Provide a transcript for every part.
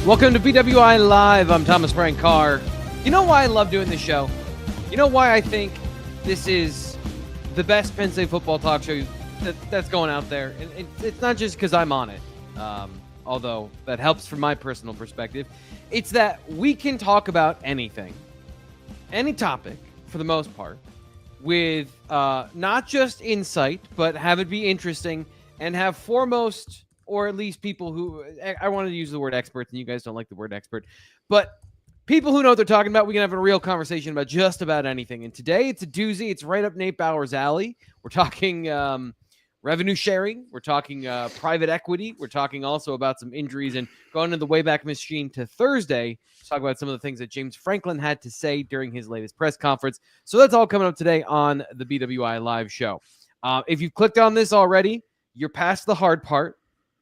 Welcome to BWI Live. I'm Thomas Frank Carr. You know why I love doing this show? You know why I think this is the best Penn State football talk show that's going out there? And it's not just because I'm on it, although that helps from my personal perspective. It's that we can talk about anything, any topic, for the most part, with not just insight, but have it be interesting and have foremost, or at least people who, I wanted to use the word experts, and you guys don't like the word expert, but people who know what they're talking about. We can have a real conversation about just about anything. And today it's a doozy. It's right up Nate Bauer's alley. We're talking revenue sharing. We're talking private equity. We're talking also about some injuries and going into the Wayback Machine to Thursday to talk about some of the things that James Franklin had to say during his latest press conference. So that's all coming up today on the BWI Live Show. If you've clicked on this already, you're past the hard part.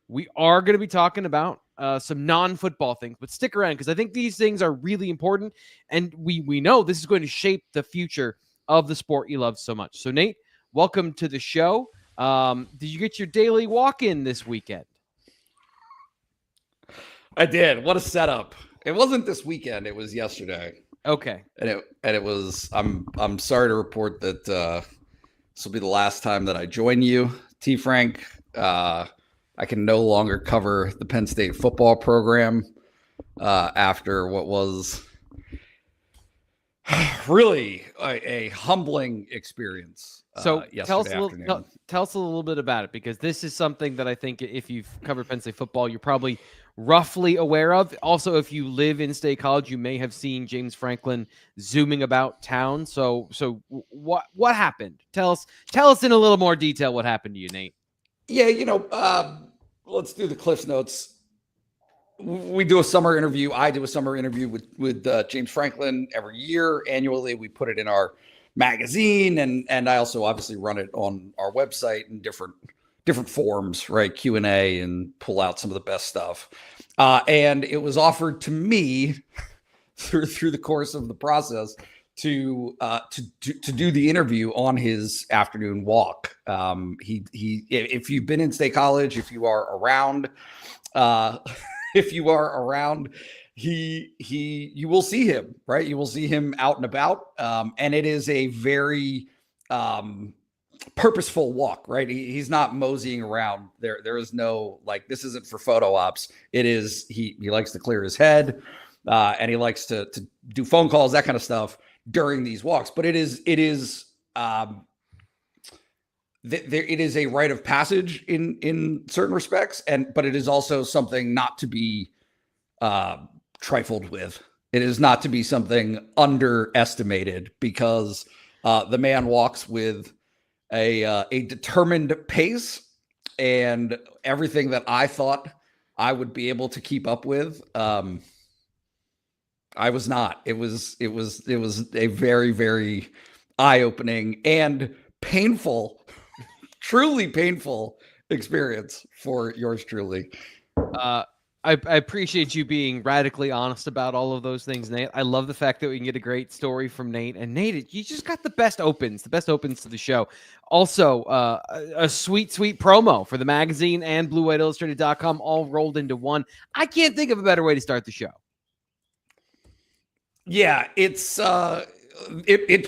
We are going to be talking about some non-football things, but stick around because I think these things are really important, and we know this is going to shape the future of the sport you love so much. So, Nate, welcome to the show. Did you get your daily walk-in this weekend? I did. What a setup! It wasn't this weekend; it was yesterday. Okay, and it was. I'm sorry to report that this will be the last time that I join you, T. Frank. I can no longer cover the Penn State football program after what was really a humbling experience. So tell us a little bit about it, because this is something that I think if you've covered Penn State football, you're probably roughly aware of. Also, if you live in State College, you may have seen James Franklin zooming about town. So what happened? Tell us in a little more detail what happened to you, Nate. Yeah, let's do the Cliffs Notes. We do a summer interview. I do a summer interview with James Franklin every year. Annually, we put it in our magazine, and I also obviously run it on our website in different forms, right? Q&A, and pull out some of the best stuff. And it was offered to me through the course of the process to do the interview on his afternoon walk. If you've been in State College, if you are around, you will see him, right? You will see him out and about. And it is a very purposeful walk, right? He's not moseying around. There is no, like, this isn't for photo ops. It is, he likes to clear his head, and he likes to do phone calls, that kind of stuff during these walks. But it is a rite of passage in certain respects, but it is also something not to be trifled with. It is not to be something underestimated, because the man walks with a determined pace, and everything that I thought I would be able to keep up with, I was not. It was a very, very eye-opening and painful, truly painful experience for yours truly. I appreciate you being radically honest about all of those things, Nate. I love the fact that we can get a great story from Nate. And Nate, you just got the best opens to the show. Also, a sweet promo for the magazine and BlueWhiteIllustrated.com all rolled into one. I can't think of a better way to start the show. Yeah, it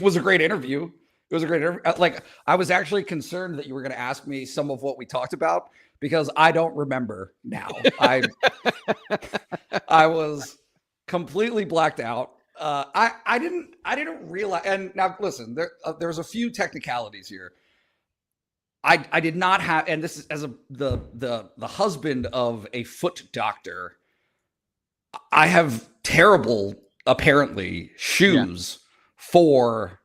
was a great interview. It was a great interview. Like, I was actually concerned that you were going to ask me some of what we talked about, because I don't remember now. I was completely blacked out. I didn't realize. And now listen, there's a few technicalities here. I did not have, and this is as the husband of a foot doctor, I have terrible, apparently, shoes for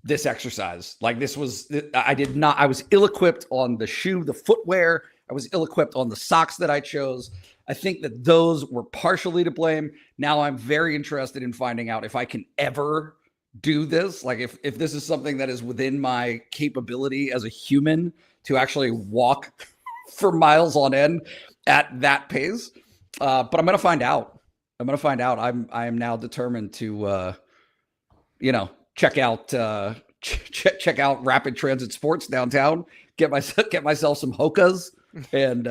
this exercise. Like, I was ill-equipped on the shoe, the footwear. I was ill-equipped on the socks that I chose. I think that those were partially to blame. Now I'm very interested in finding out if I can ever do this. Like, if this is something that is within my capability as a human to actually walk for miles on end at that pace. But I'm going to find out. I am now determined to, check out Rapid Transit Sports downtown, get myself some Hokas, and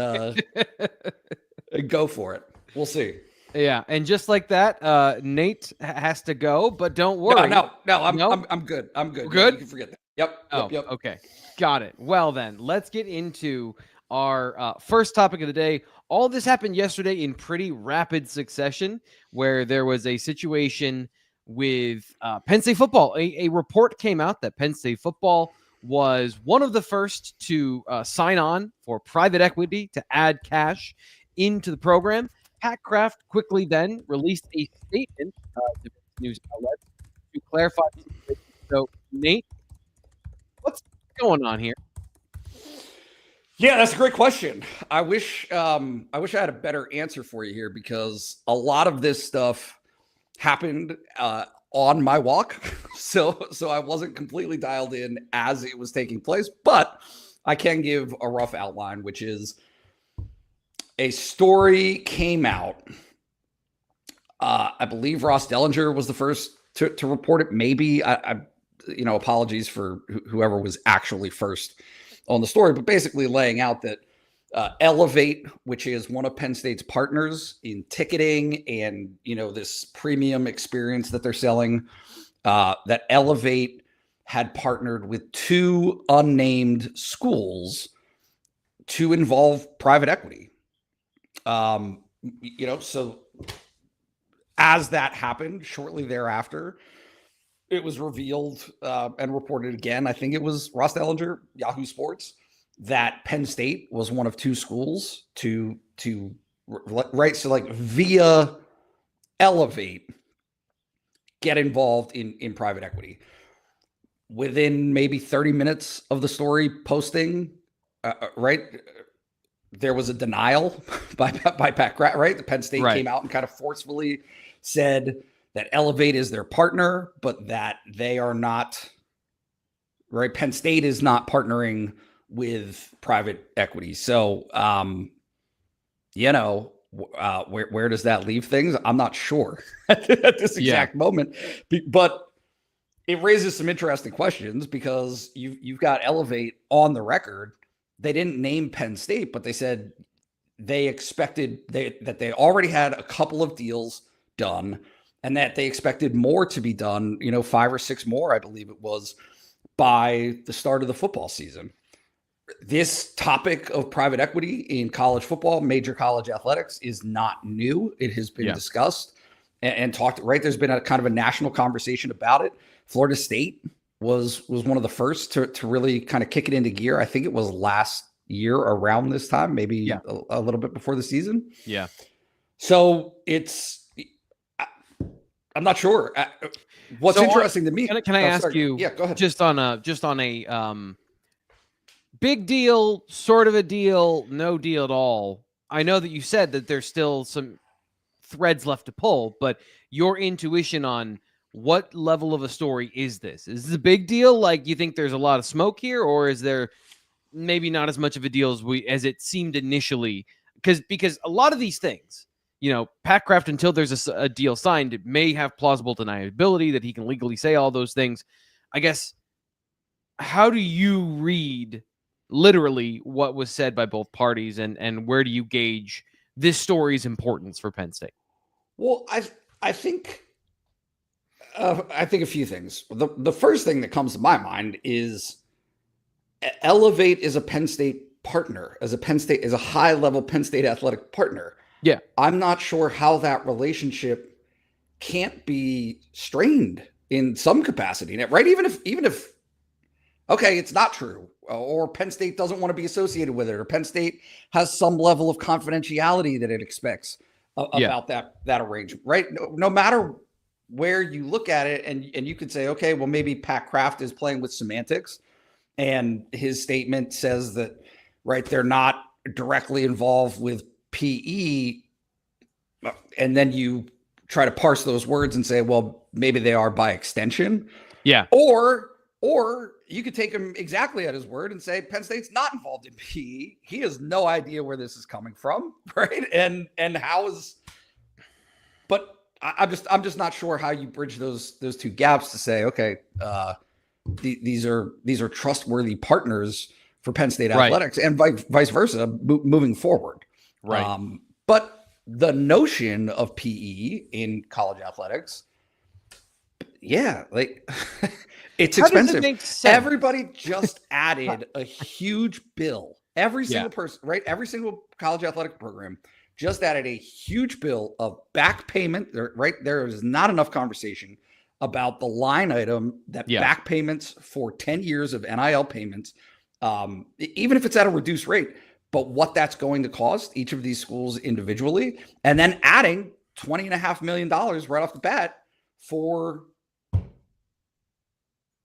go for it. We'll see. Yeah, and just like that, Nate has to go, but don't worry. No, I'm good. I'm good. We're good? You can forget that. Yep. Okay. Got it. Well, then, let's get into our first topic of the day. All this happened yesterday in pretty rapid succession, where there was a situation with Penn State football. A report came out that Penn State football was one of the first to sign on for private equity to add cash into the program. Pat Kraft quickly then released a statement to news outlets to clarify the situation. So, Nate, what's going on here? Yeah, that's a great question. I wish I had a better answer for you here, because a lot of this stuff happened on my walk, so I wasn't completely dialed in as it was taking place, but I can give a rough outline, which is a story came out. I believe Ross Dellinger was the first to report it. Maybe apologies for whoever was actually first on the story, but basically laying out that Elevate, which is one of Penn State's partners in ticketing and, this premium experience that they're selling, that Elevate had partnered with two unnamed schools to involve private equity. So as that happened, shortly thereafter, it was revealed and reported again, I think it was Ross Dellinger, Yahoo Sports, that Penn State was one of two schools to via Elevate get involved in private equity. Within maybe 30 minutes of the story posting, there was a denial by Pat Kraft, right? The Penn State came out and kind of forcefully said that Elevate is their partner, but that they are not, right? Penn State is not partnering with private equity. So, where does that leave things? I'm not sure at this exact moment, but it raises some interesting questions, because you've got Elevate on the record. They didn't name Penn State, but they said they expected that they already had a couple of deals done, and that they expected more to be done, 5 or 6 more, I believe it was, by the start of the football season. This topic of private equity in college football, major college athletics, is not new. It has been discussed and talked, right? There's been a kind of a national conversation about it. Florida State was one of the first to really kind of kick it into gear. I think it was last year around this time, maybe a little bit before the season. Yeah. So I'm not sure. What's interesting to me? Can I ask you? Yeah, go ahead. Just on a big deal, sort of a deal, no deal at all. I know that you said that there's still some threads left to pull, but your intuition on what level of a story is this? Is this a big deal? Like, you think there's a lot of smoke here, or is there maybe not as much of a deal as it seemed initially? Because a lot of these things, Pat Kraft, until there's a deal signed, it may have plausible deniability that he can legally say all those things. I guess, how do you read literally what was said by both parties, and where do you gauge this story's importance for Penn State? Well, I think a few things. The first thing that comes to my mind is Elevate is a Penn State partner, as a high-level Penn State athletic partner. Yeah. I'm not sure how that relationship can't be strained in some capacity, right? Even if okay, it's not true, or Penn State doesn't want to be associated with it, or Penn State has some level of confidentiality that it expects about that arrangement, right? No matter where you look at it, and you could say, okay, well, maybe Pat Kraft is playing with semantics, and his statement says that, right, they're not directly involved with PE, and then you try to parse those words and say, well, maybe they are by extension. Yeah. Or you could take him exactly at his word and say Penn State's not involved in PE. He has no idea where this is coming from, right? And how is, but I'm just not sure how you bridge those two gaps to say, okay, these are trustworthy partners for Penn State athletics, and vice versa moving forward. Right. But the notion of PE in college athletics, yeah, like it's How does expensive. it make sense? Everybody just added a huge bill. Every single person, right? Every single college athletic program just added a huge bill of back payment. Right? There is not enough conversation about the line item that back payments for 10 years of NIL payments, even if it's at a reduced rate, but what that's going to cost each of these schools individually, and then adding $20.5 million right off the bat for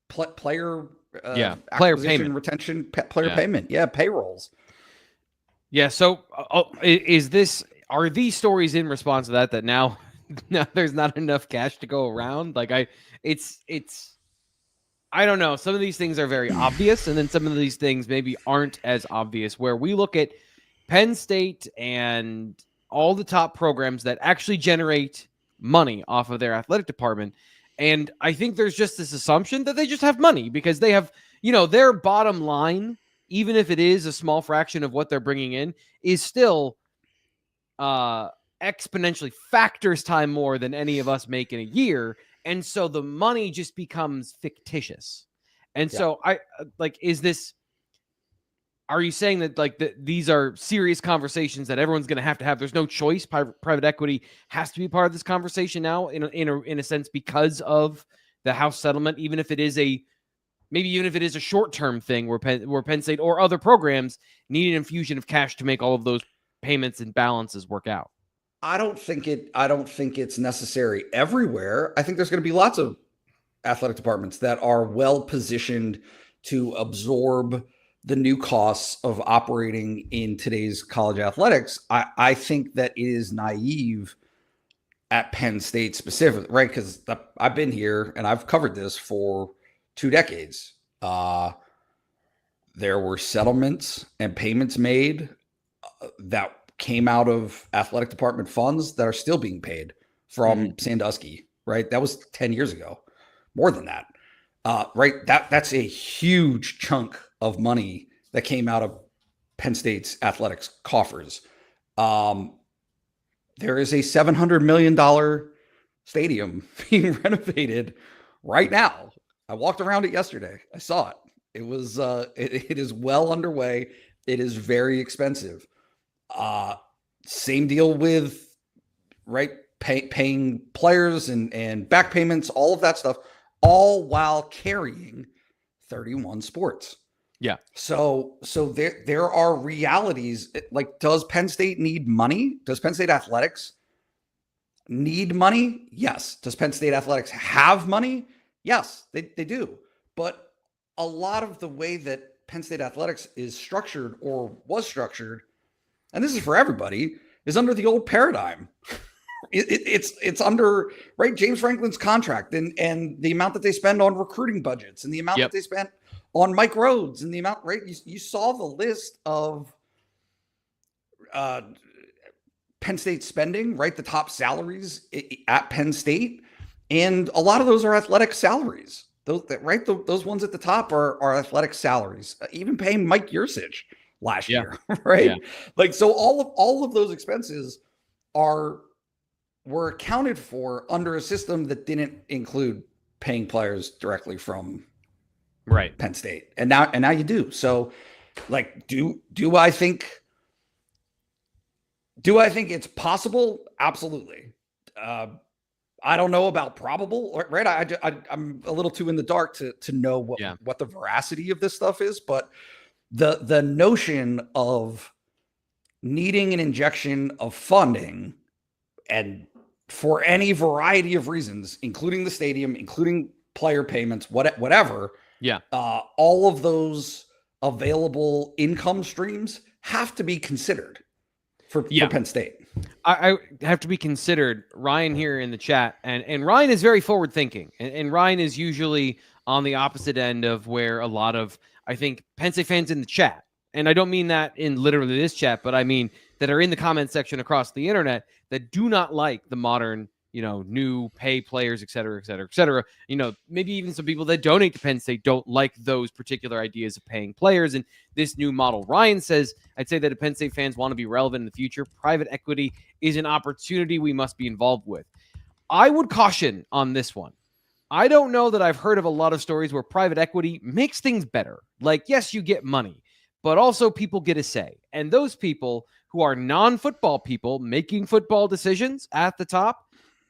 player payment, retention, player payment, payrolls. Yeah. So, are these stories in response to that now there's not enough cash to go around? Like I don't know. Some of these things are very obvious, and then some of these things maybe aren't as obvious. Where we look at Penn State and all the top programs that actually generate money off of their athletic department. And I think there's just this assumption that they just have money because they have, their bottom line, even if it is a small fraction of what they're bringing in, is still exponentially factors time more than any of us make in a year. And so the money just becomes fictitious. And so are you saying that these are serious conversations that everyone's going to have? There's no choice. Private equity has to be part of this conversation now in a sense because of the House settlement, even if it is a short-term thing where Penn State or other programs need an infusion of cash to make all of those payments and balances work out. I don't think it's necessary everywhere. I think there's going to be lots of athletic departments that are well positioned to absorb the new costs of operating in today's college athletics. I think that it is naive at Penn State specifically, right? Because I've been here and I've covered this for 2 decades. There were settlements and payments made that came out of athletic department funds that are still being paid from Sandusky, right? That was 10 years ago, more than that. Right. That's a huge chunk of money that came out of Penn State's athletics coffers. There is a $700 million stadium being renovated right now. I walked around it yesterday. I saw it. It was, it is well underway. It is very expensive. Same deal with, right, paying players and back payments, all of that stuff, all while carrying 31 sports. Yeah. So there are realities. Like, does Penn State need money? Does Penn State athletics need money? Yes. Does Penn State athletics have money? Yes, they do. But a lot of the way that Penn State athletics is structured or was structured, and this is for everybody, is under the old paradigm. It's under, right, James Franklin's contract and the amount that they spend on recruiting budgets and the amount that they spent on Mike Rhodes and the amount, right? You saw the list of Penn State spending, right? The top salaries at Penn State. And a lot of those are athletic salaries. Those ones at the top are athletic salaries. Even paying Mike Yursich last year, right? Yeah. Like, so all of those expenses were accounted for under a system that didn't include paying players directly from Penn State. And now you do. So, like, do I think it's possible? Absolutely. I don't know about probable, right? I'm a little too in the dark to know what the veracity of this stuff is, but the notion of needing an injection of funding, and for any variety of reasons, including the stadium, including player payments, whatever, all of those available income streams have to be considered for Penn State. I have to be considered. Ryan here in the chat, and Ryan is very forward thinking, and Ryan is usually on the opposite end of where a lot of, I think, Penn State fans in the chat, and I don't mean that in literally this chat, but I mean that are in the comment section across the internet that do not like the modern new pay players, et cetera, et cetera, et cetera. Maybe even some people that donate to Penn State don't like those particular ideas of paying players and this new model. Ryan says, I'd say that if Penn State fans want to be relevant in the future, private equity is an opportunity we must be involved with. I would caution on this one. I don't know that I've heard of a lot of stories where private equity makes things better. Like, yes, you get money, but also people get a say. And those people who are non-football people making football decisions at the top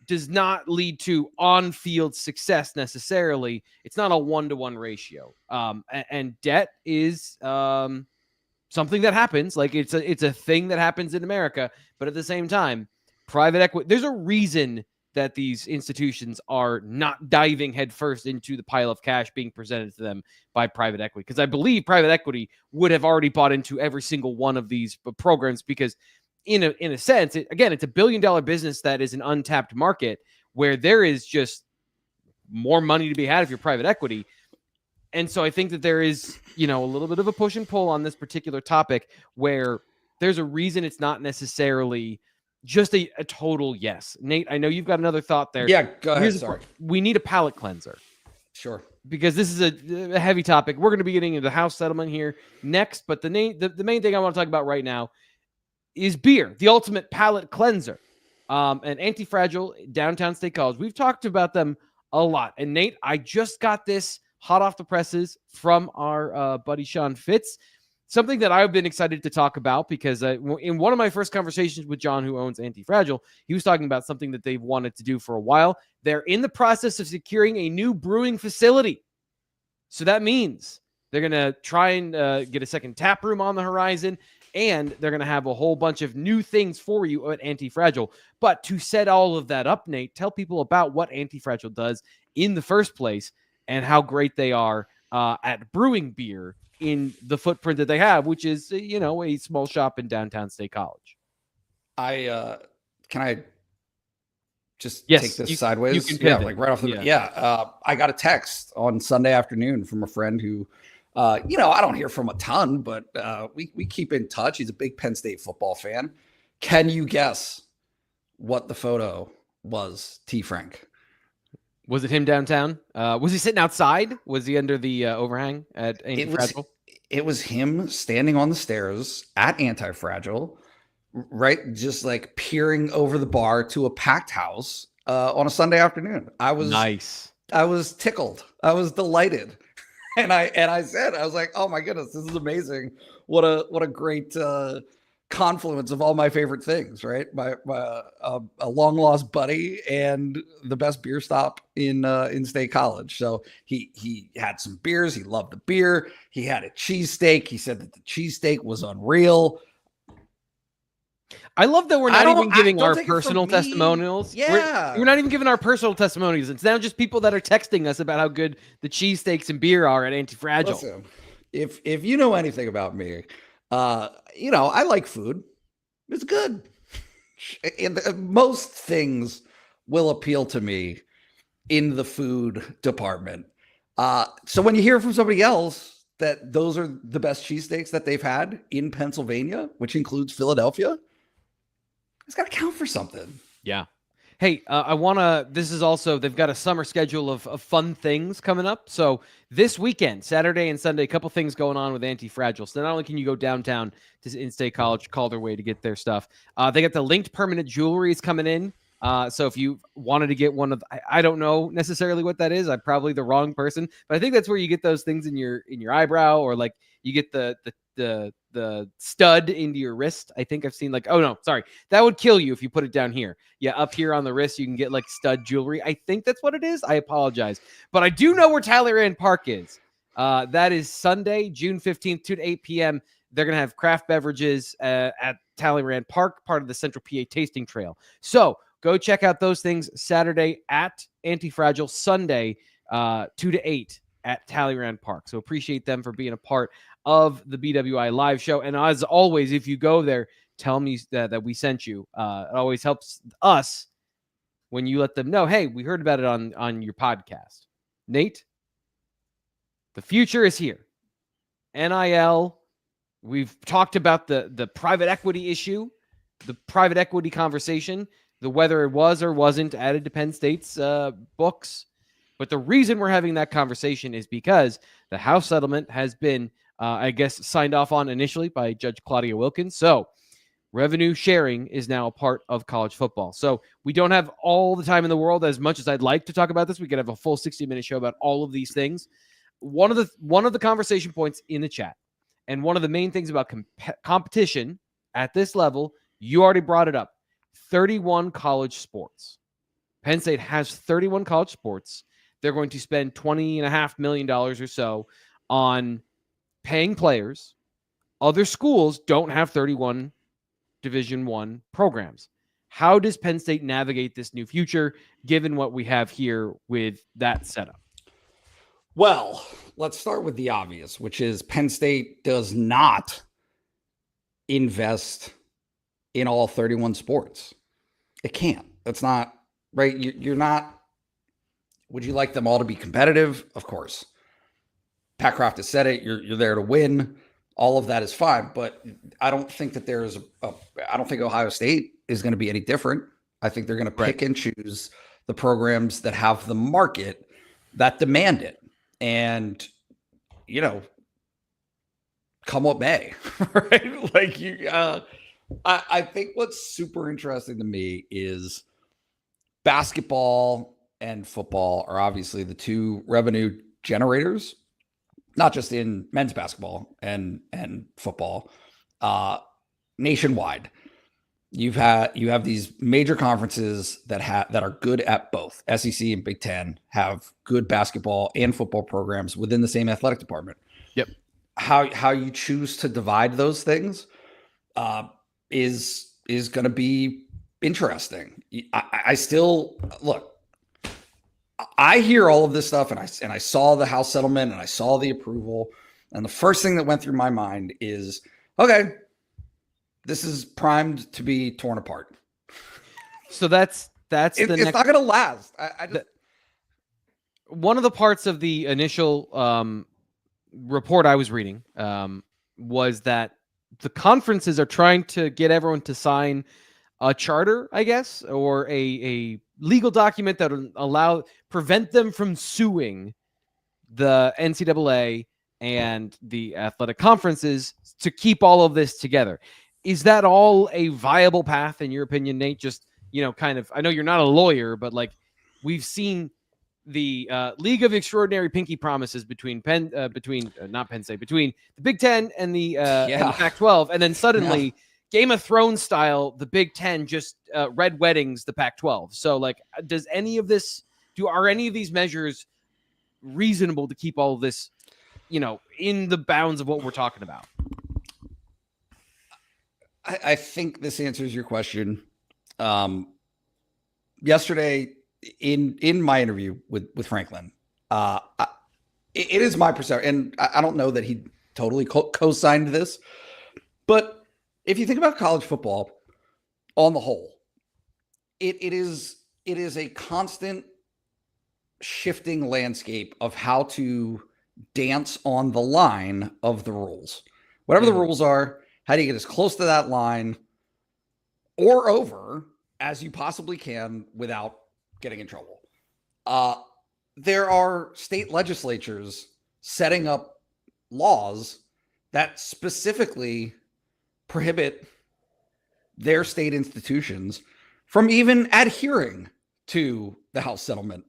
does not lead to on-field success necessarily. It's not a 1-to-1 ratio. And debt is something that happens. Like, it's a thing that happens in America. But at the same time, private equity, there's a reason that these institutions are not diving headfirst into the pile of cash being presented to them by private equity. Because I believe private equity would have already bought into every single one of these programs, because in a sense, it's a $1 billion business that is an untapped market where there is just more money to be had if you're private equity. And so I think that there is, a little bit of a push and pull on this particular topic where there's a reason it's not necessarily just a total yes. Nate, I know you've got another thought there. Yeah, go ahead. Sorry. We need a palate cleanser. Sure. Because this is a heavy topic. We're going to be getting into the House settlement here next, but the main thing I want to talk about right now is beer, the ultimate palate cleanser. And Antifragile, Downtown State College. We've talked about them a lot. And Nate, I just got this hot off the presses from our buddy Sean Fitz. Something that I've been excited to talk about because in one of my first conversations with John, who owns Antifragile, he was talking about something that they've wanted to do for a while. They're in the process of securing a new brewing facility. So that means they're going to try and get a second tap room on the horizon, and they're going to have a whole bunch of new things for you at Antifragile. But to set all of that up, Nate, tell people about what Antifragile does in the first place and how great they are at brewing beer in the footprint that they have, which is, a small shop in Downtown State College. Can I just take this sideways? You can pivot. Like right off the I got a text on Sunday afternoon from a friend who, I don't hear from a ton, but we keep in touch. He's a big Penn State football fan. Can you guess what the photo was, T. Frank? Was it him downtown? Was he sitting outside? Was he under the overhang at Antifragile? It was him standing on the stairs at Antifragile, right? Just like peering over the bar to a packed house on a Sunday afternoon. I was tickled. I was delighted. And I said, I was like, oh my goodness, this is amazing. What a great confluence of all my favorite things, right? A long lost buddy and the best beer stop in State College. So he had some beers. He loved the beer. He had a cheesesteak. He said that the cheesesteak was unreal. I love that we're not even giving our personal testimonials. Yeah. We're not even giving our personal testimonials. It's now just people that are texting us about how good the cheesesteaks and beer are at Antifragile. Listen, if you know anything about me, I like food. It's good. And most things will appeal to me in the food department. So when you hear from somebody else that those are the best cheesesteaks that they've had in Pennsylvania, which includes Philadelphia, it's got to count for something. Yeah. Hey, this is also, they've got a summer schedule of fun things coming up. So this weekend, Saturday and Sunday, a couple things going on with Antifragile. So not only can you go downtown to in-state college, Calder Way to get their stuff. They got the linked permanent jewelry is coming in. So if you wanted to get one of, I don't know necessarily what that is. I'm probably the wrong person, but I think that's where you get those things in your eyebrow, or like you get the stud into your wrist. I think I've seen that would kill you if you put it down here. Yeah, up here on the wrist, you can get like stud jewelry. I think that's what it is. I apologize, but I do know where Talleyrand Park is. That is Sunday, June 15th, 2 to 8 p.m. They're going to have craft beverages at Talleyrand Park, part of the Central PA Tasting Trail. So go check out those things Saturday at Antifragile, Sunday, 2 to 8 at Talleyrand Park. So appreciate them for being a part of the BWI Live Show. And as always, if you go there, tell me that we sent you. It always helps us when you let them know, hey, we heard about it on your podcast. Nate, the future is here. NIL, we've talked about the private equity issue, the private equity conversation. whether it was or wasn't added to Penn State's books. But the reason we're having that conversation is because the House settlement has been, I guess, signed off on initially by Judge Claudia Wilkins. So revenue sharing is now a part of college football. So we don't have all the time in the world. As much as I'd like to talk about this, we could have a full 60-minute show about all of these things. One of the conversation points in the chat, and one of the main things about competition at this level, you already brought it up, 31 college sports. Penn State has 31 college sports. They're going to spend $20.5 million or so on paying players. Other schools don't have 31 Division I programs. How does Penn State navigate this new future, given what we have here with that setup? Well, let's start with the obvious, which is Penn State does not invest in all 31 sports. It can't. That's not right. You're not. Would you like them all to be competitive? Of course. Pat Kraft has said it. You're there to win. All of that is fine, but I don't think that there's I don't think Ohio State is going to be any different. I think they're going to pick and choose the programs that have the market that demand it. And, you know, come what may, right? Like I think what's super interesting to me is basketball and football are obviously the two revenue generators, not just in men's basketball and football, nationwide. You have these major conferences that are good at both. SEC and Big Ten have good basketball and football programs within the same athletic department. Yep. How you choose to divide those things is going to be interesting. I still look. I hear all of this stuff, and I saw the House settlement, and I saw the approval, and the first thing that went through my mind is, okay, this is primed to be torn apart. So that's it's not going to last. One of the parts of the initial report I was reading was that the conferences are trying to get everyone to sign a charter, I guess, or a legal document that will prevent them from suing the NCAA and the athletic conferences to keep all of this together. Is that all a viable path in your opinion, Nate? Just, kind of, I know you're not a lawyer, but like we've seen the League of Extraordinary Pinky Promises between the Big Ten and the Pac-12, and then suddenly Game of Thrones style, the Big Ten just red weddings the Pac-12. So like, are any of these measures reasonable to keep all of this, in the bounds of what we're talking about? I think this answers your question. Yesterday in my interview with Franklin, it is my perception, and I don't know that he totally co-signed this, but if you think about college football on the whole, it is a constant shifting landscape of how to dance on the line of the rules. Whatever the rules are, how do you get as close to that line or over as you possibly can without getting in trouble? There are state legislatures setting up laws that specifically prohibit their state institutions from even adhering to the House settlement,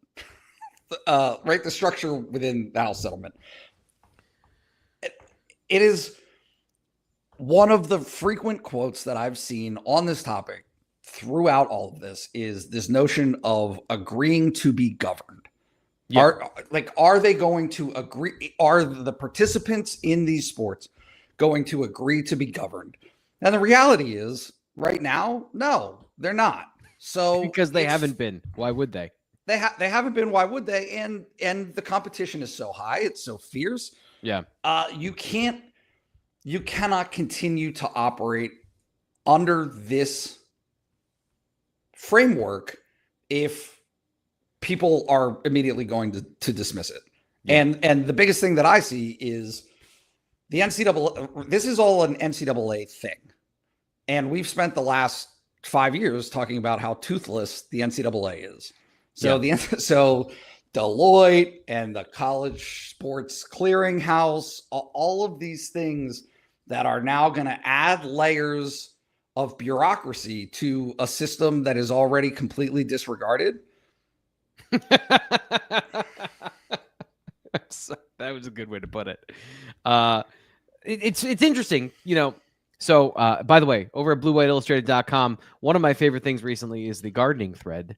right? The structure within the House settlement. It is one of the frequent quotes that I've seen on this topic throughout all of this is this notion of agreeing to be governed. Yeah. Are they going to agree? Are the participants in these sports going to agree to be governed? And the reality is right now, no, they're not. So because they haven't been, why would they? They haven't been. Why would they? And the competition is so high. It's so fierce. Yeah. You cannot continue to operate under this framework if people are immediately going to dismiss it. Yeah. And the biggest thing that I see is the NCAA. This is all an NCAA thing. And we've spent the last 5 years talking about how toothless the NCAA is. So Deloitte and the College Sports Clearinghouse, all of these things that are now going to add layers of bureaucracy to a system that is already completely disregarded. That was a good way to put it. It's interesting, So, by the way, over at BlueWhiteIllustrated.com, one of my favorite things recently is the gardening thread.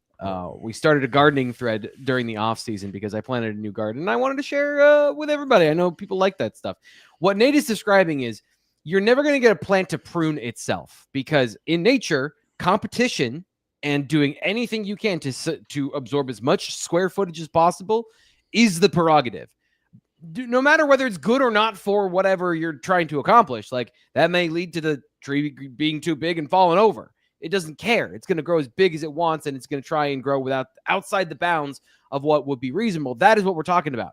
We started a gardening thread during the off season because I planted a new garden and I wanted to share with everybody. I know people like that stuff. What Nate is describing is you're never going to get a plant to prune itself because in nature, competition and doing anything you can to absorb as much square footage as possible is the prerogative. No matter whether it's good or not for whatever you're trying to accomplish, like that may lead to the tree being too big and falling over. It doesn't care. It's going to grow as big as it wants, and it's going to try and grow outside the bounds of what would be reasonable. That is what we're talking about.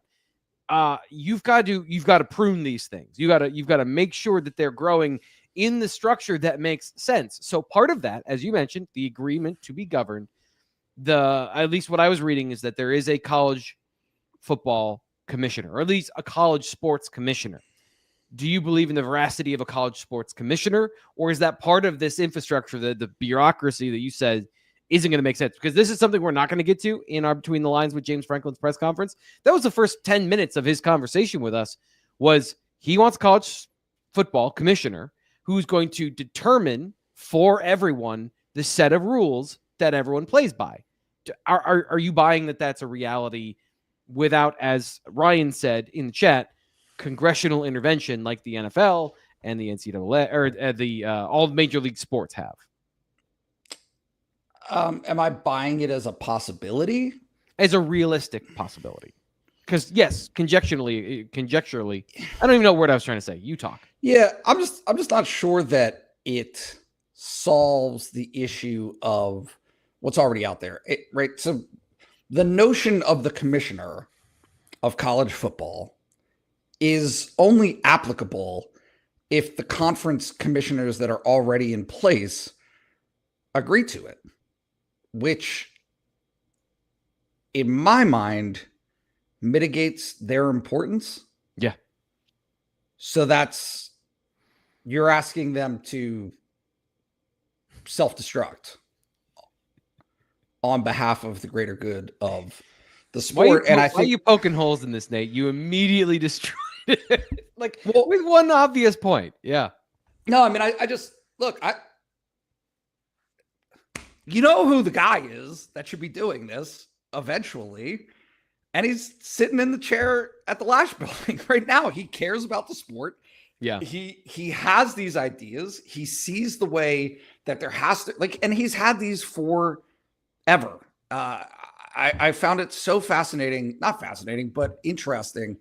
You've got to prune these things. You've got to make sure that they're growing in the structure that makes sense. So part of that, as you mentioned, the agreement to be governed, at least what I was reading is that there is a college football commissioner, or at least a college sports commissioner. Do you believe in the veracity of a college sports commissioner, or is that part of this infrastructure, the bureaucracy that you said isn't going to make sense? Because this is something we're not going to get to in our Between the Lines with James Franklin's press conference. That was the first 10 minutes of his conversation with us, was he wants a college football commissioner who's going to determine for everyone the set of rules that everyone plays by. Are you buying that that's a reality without, as Ryan said in the chat, congressional intervention like the NFL and the NCAA or the all major league sports have? Am I buying it as a possibility? As a realistic possibility? Because yes, conjecturally, I don't even know what word I was trying to say. You talk. Yeah, I'm just not sure that it solves the issue of what's already out there, right? So the notion of the commissioner of college football is only applicable if the conference commissioners that are already in place agree to it, which in my mind mitigates their importance. Yeah. So you're asking them to self-destruct on behalf of the greater good of the sport. Why are you poking holes in this, Nate? You immediately destroyed it. With one obvious point. Yeah. No, I mean, I just look, you know who the guy is that should be doing this eventually. And he's sitting in the chair at the Lash Building right now. He cares about the sport. Yeah. He has these ideas. He sees the way that there has to, and he's had these forever. I found it so fascinating, not fascinating, but interesting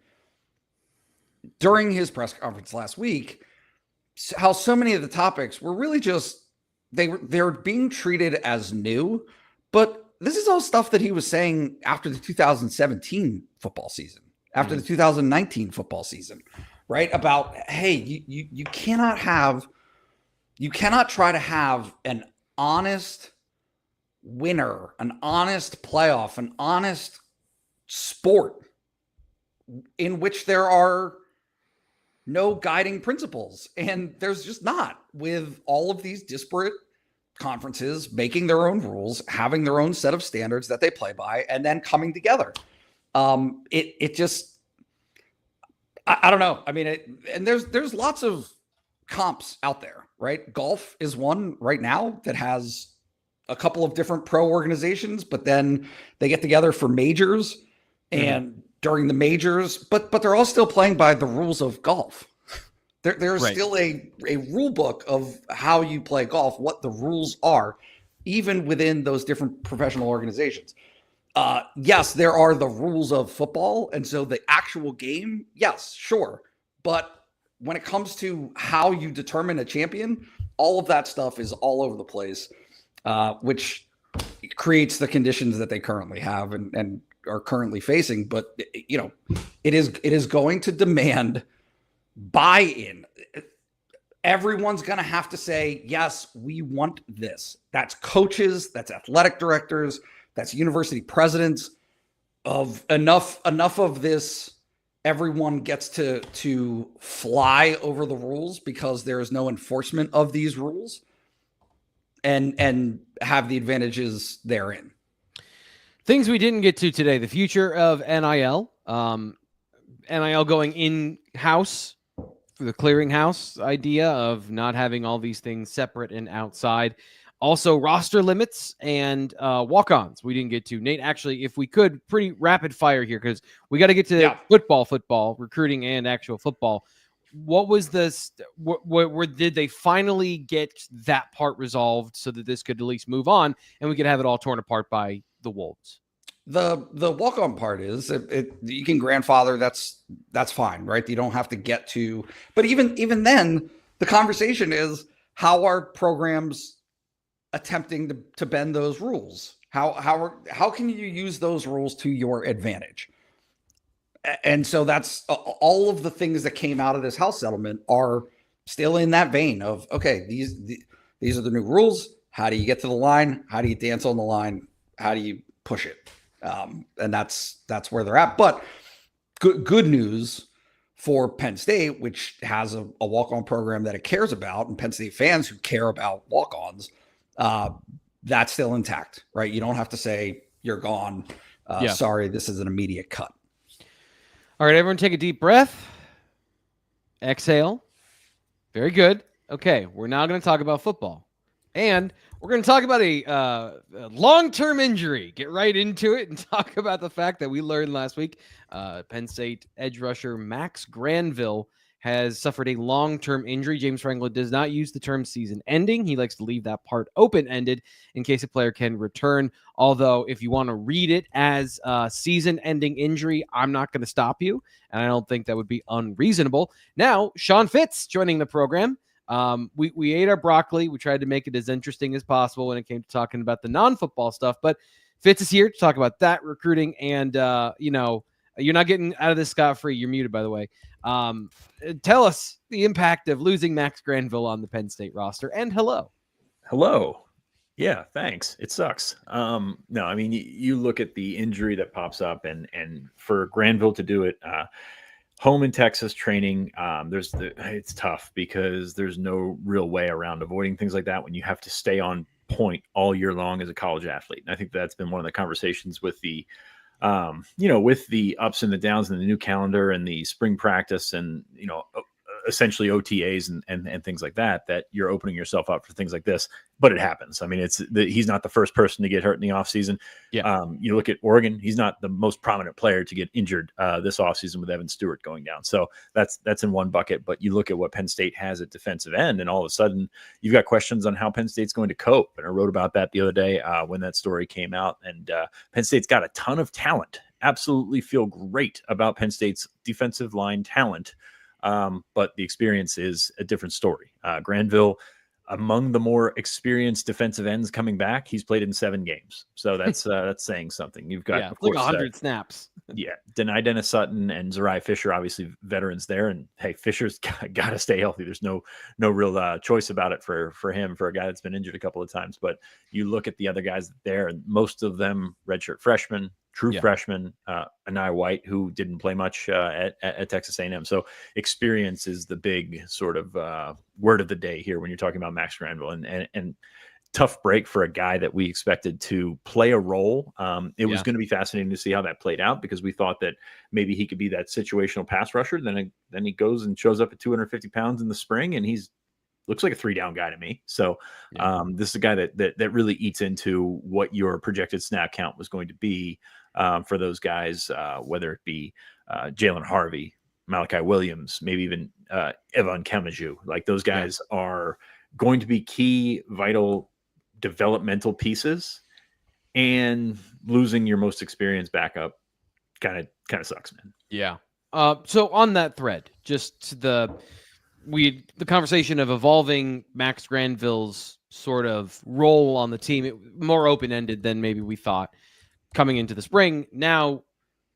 during his press conference last week, how so many of the topics were really just, they're being treated as new, but this is all stuff that he was saying after the 2017 football season, after the 2019 football season, right? About, hey, you cannot try to have an honest winner, an honest playoff, an honest sport in which there are no guiding principles. And there's just not, with all of these disparate conferences making their own rules, having their own set of standards that they play by, and then coming together. It just, I don't know. I mean, and there's lots of comps out there, right? Golf is one right now that has a couple of different pro organizations, but then they get together for majors and during the majors, but they're all still playing by the rules of golf. There's still a rule book of how you play golf, what the rules are, even within those different professional organizations. Yes, there are the rules of football. And so the actual game, yes, sure. But when it comes to how you determine a champion, all of that stuff is all over the place, which creates the conditions that they currently have and are currently facing. But, you know, it is going to demand buy-in. everyone's going to have to say, yes, we want this. That's coaches, that's athletic directors, that's university presidents. Of enough of this, everyone gets to fly over the rules because there is no enforcement of these rules, and have the advantages therein. Things we didn't get to today: the future of NIL, NIL going in-house for the clearinghouse idea of not having all these things separate and outside. Also, roster limits and walk-ons we didn't get to. Nate, actually, if we could, pretty rapid fire here because we got to get to football, recruiting, and actual football. What was this? Where did they finally get that part resolved so that this could at least move on and we could have it all torn apart by the Wolves? The walk-on part is you can grandfather. That's fine, right? You don't have to get to. But even then, the conversation is how are programs attempting to bend those rules? How can you use those rules to your advantage? And so that's all of the things that came out of this house settlement are still in that vein of, okay, these are the new rules. How do you get to the line? How do you dance on the line? How do you push it? And that's where they're at. But good news for Penn State, which has a walk-on program that it cares about, and Penn State fans who care about walk-ons, that's still intact, right? You don't have to say you're gone. Sorry, this is an immediate cut. All right, everyone take a deep breath. Exhale. Very good. Okay, we're now going to talk about football. And we're going to talk about a long-term injury. Get right into it and talk about the fact that we learned last week Penn State edge rusher Max Granville has suffered a long-term injury. James Franklin does not use the term season ending. He likes to leave that part open-ended in case a player can return. Although if you want to read it as a season-ending injury, I'm not going to stop you. And I don't think that would be unreasonable. Now, Sean Fitz joining the program. We ate our broccoli. We tried to make it as interesting as possible when it came to talking about the non-football stuff. But Fitz is here to talk about that, recruiting, and, you're not getting out of this scot-free. You're muted, by the way. Tell us the impact of losing Max Granville on the Penn State roster. And hello. Yeah, thanks. It sucks. No, I mean, you look at the injury that pops up, and for Granville to do it, home in Texas training, it's tough because there's no real way around avoiding things like that when you have to stay on point all year long as a college athlete. And I think that's been one of the conversations with the with the ups and the downs and the new calendar and the spring practice and, essentially OTAs and things like that, that you're opening yourself up for things like this, but it happens. I mean, he's not the first person to get hurt in the offseason. Yeah. You look at Oregon, he's not the most prominent player to get injured this offseason with Evan Stewart going down. So that's in one bucket, but you look at what Penn State has at defensive end, and all of a sudden you've got questions on how Penn State's going to cope. And I wrote about that the other day when that story came out, and Penn State's got a ton of talent. Absolutely feel great about Penn State's defensive line talent. But the experience is a different story. Granville, among the more experienced defensive ends coming back, he's played in 7 games. So that's saying something. You've got of course, 100 snaps. Dennis Sutton and Zariah Fisher, obviously veterans there. And hey, Fisher's got to stay healthy. There's no real choice about it for him, for a guy that's been injured a couple of times. But you look at the other guys there, and most of them redshirt freshmen. True freshman, Anai White, who didn't play much at Texas A&M. So experience is the big sort of word of the day here when you're talking about Max Granville. And tough break for a guy that we expected to play a role. It was going to be fascinating to see how that played out, because we thought that maybe he could be that situational pass rusher. Then he goes and shows up at 250 pounds in the spring, and looks like a 3-down guy to me. So this is a guy that really eats into what your projected snap count was going to be for those guys, whether it be Jalen Harvey, Malachi Williams, maybe even Evan Kemaju. Like, those guys are going to be key, vital developmental pieces, and losing your most experienced backup kind of sucks, man. Yeah. So on that thread, just the conversation of evolving Max Granville's sort of role on the team, more open-ended than maybe we thought coming into the spring. Now,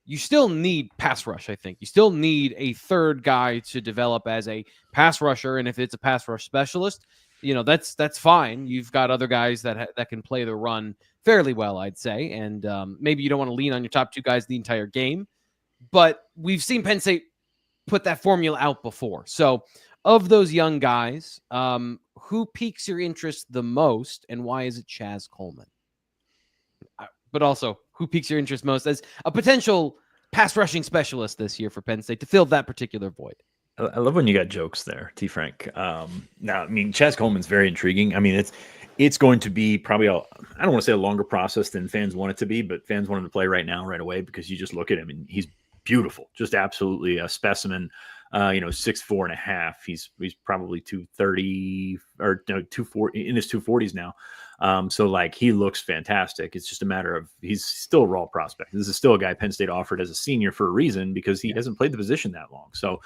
you still need pass rush. I think you still need a third guy to develop as a pass rusher. And if it's a pass rush specialist, that's fine. You've got other guys that can play the run fairly well, I'd say. And maybe you don't want to lean on your top two guys the entire game, but we've seen Penn State put that formula out before. So of those young guys, who piques your interest the most, and why is it Chaz Coleman? But also, who piques your interest most as a potential pass rushing specialist this year for Penn State to fill that particular void? I love when you got jokes there, T. Frank. Now, I mean, Chaz Coleman's very intriguing. I mean, it's going to be probably I don't want to say a longer process than fans want it to be, but fans want him to play right now, right away, because you just look at him and he's beautiful, just absolutely a specimen. 6'4.5". He's probably 230 or 240 in his 240s now. So like he looks fantastic. It's just a matter of he's still a raw prospect. This is still a guy Penn State offered as a senior for a reason, because he hasn't played the position that long. So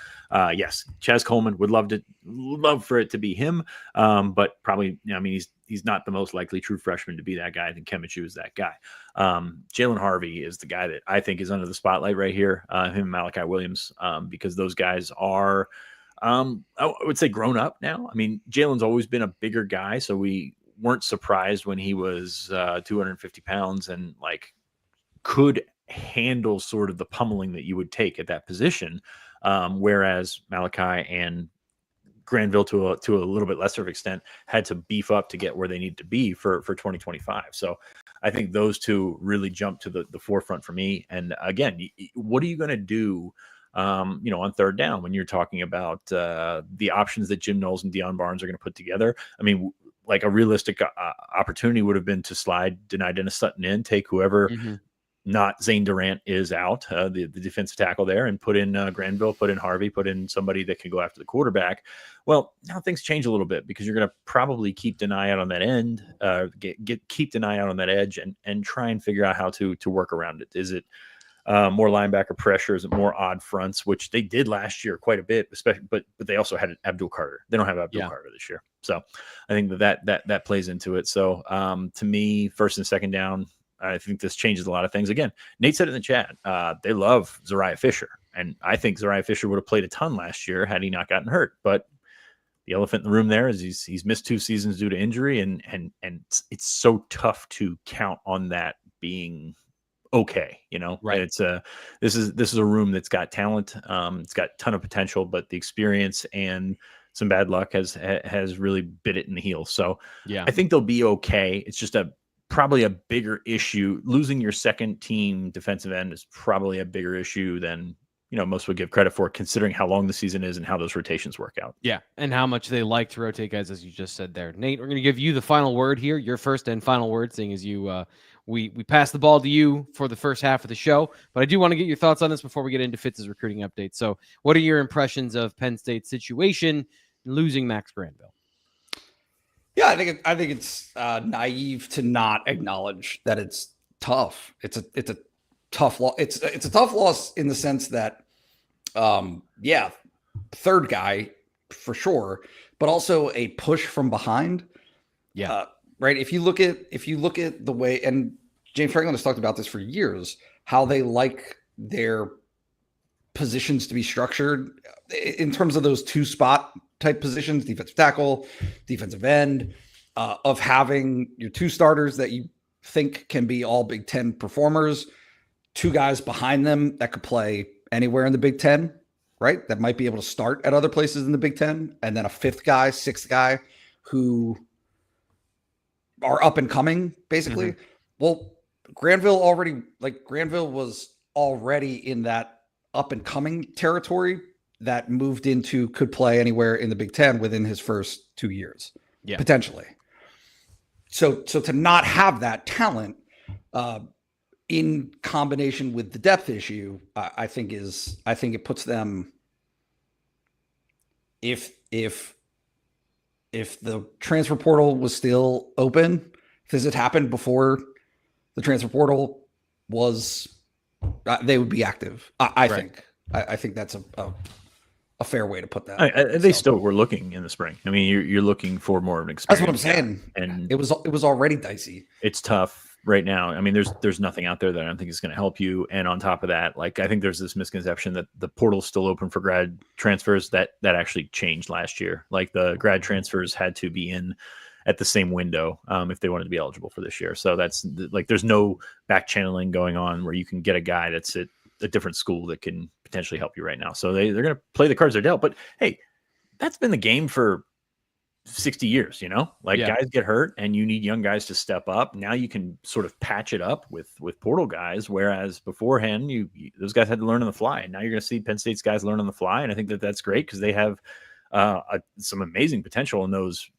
yes, Chaz Coleman would love for it to be him. But probably, I mean, he's not the most likely true freshman to be that guy. I think Kemichu is that guy. Jalen Harvey is the guy that I think is under the spotlight right here. Him and Malachi Williams, because those guys are, I would say, grown up now. I mean, Jalen's always been a bigger guy, so we weren't surprised when he was 250 pounds and like could handle sort of the pummeling that you would take at that position. Whereas Malachi and Granville to a little bit lesser extent had to beef up to get where they need to be for 2025. So I think those two really jumped to the forefront for me. And again, what are you going to do, on third down when you're talking about the options that Jim Knowles and Deion Barnes are going to put together? I mean, like a realistic opportunity would have been to slide deny Dennis Sutton in, take whoever not Zane Durant is out, the defensive tackle there, and put in Granville, put in Harvey, put in somebody that can go after the quarterback. Well, now things change a little bit, because you're going to probably keep Deny out on that end, keep Deny out on that edge, and try and figure out how to work around it. Is it more linebacker pressure? Is it more odd fronts, which they did last year quite a bit, especially, but they also had Abdul Carter. They don't have Abdul Carter this year. So I think that plays into it. So to me, first and second down, I think this changes a lot of things. Again, Nate said it in the chat. They love Zariah Fisher, and I think Zariah Fisher would have played a ton last year had he not gotten hurt. But the elephant in the room there is he's missed 2 seasons due to injury, and it's so tough to count on that being okay. Right? It's this is a room that's got talent. It's got a ton of potential, but the experience and some bad luck has really bit it in the heels. So I think they'll be okay. It's just probably a bigger issue. Losing your second team defensive end is probably a bigger issue than most would give credit for, considering how long the season is and how those rotations work out. Yeah, and how much they like to rotate guys, as you just said there. Nate, we're going to give you the final word here, your first and final word, seeing as you we pass the ball to you for the first half of the show. But I do want to get your thoughts on this before we get into Fitz's recruiting update. So what are your impressions of Penn State's situation losing Max Granville? Yeah, I think it's naive to not acknowledge that it's tough. It's a tough loss. It's a tough loss in the sense that, third guy for sure, but also a push from behind. Yeah, right. If you look at the way, and James Franklin has talked about this for years, how they like their positions to be structured in terms of those 2-spot type positions, defensive tackle, defensive end, of having your 2 starters that you think can be all Big Ten performers, 2 guys behind them that could play anywhere in the Big Ten, right? That might be able to start at other places in the Big Ten, and then a 5th guy, 6th guy who are up and coming, basically. Well, Granville was already in that up and coming territory that moved into could play anywhere in the Big Ten within his first 2 years, potentially. So to not have that talent in combination with the depth issue, I think it puts them, if the transfer portal was still open, if this had happened before the transfer portal was, they would be active. I think. I think that's a fair way to put that. They still were looking in the spring. I mean, you're looking for more of an experience. That's what I'm saying. And it was already dicey. It's tough right now. I mean, there's nothing out there that I don't think is going to help you. And on top of that, like, I think there's this misconception that the portal's still open for grad transfers. That actually changed last year. Like, the grad transfers had to be in at the same window if they wanted to be eligible for this year. So that's like, there's no back channeling going on where you can get a guy that's at a different school that can potentially help you right now. So they're going to play the cards they're dealt. But hey, that's been the game for 60 years, like, guys get hurt and you need young guys to step up. Now you can sort of patch it up with portal guys, whereas beforehand those guys had to learn on the fly. And now you're going to see Penn State's guys learn on the fly, and I think that's great because they have some amazing potential in those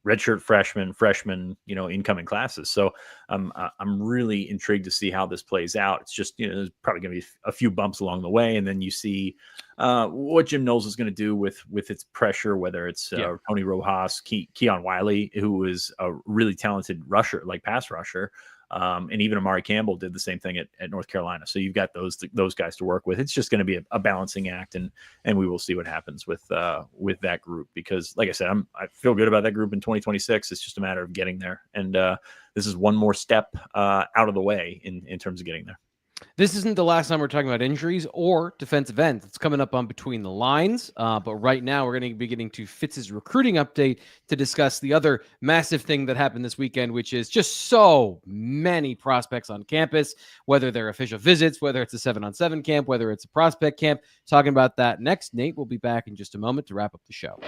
redshirt freshman, incoming classes. So I'm really intrigued to see how this plays out. It's just, there's probably going to be a few bumps along the way, and then you see what Jim Knowles is going to do with its pressure, whether it's Tony Rojas, Keon Wiley, who is a really talented rusher, like pass rusher. And even Amari Campbell did the same thing at North Carolina. So you've got those guys to work with. It's just going to be a balancing act, and we will see what happens with that group, because, like I said, I feel good about that group in 2026. It's just a matter of getting there. And this is one more step out of the way in terms of getting there. This isn't the last time we're talking about injuries or defensive ends. It's coming up on Between the Lines. But right now, we're going to be getting to Fitz's recruiting update to discuss the other massive thing that happened this weekend, which is just so many prospects on campus, whether they're official visits, whether it's a 7-on-7 camp, whether it's a prospect camp. Talking about that next. Nate will be back in just a moment to wrap up the show.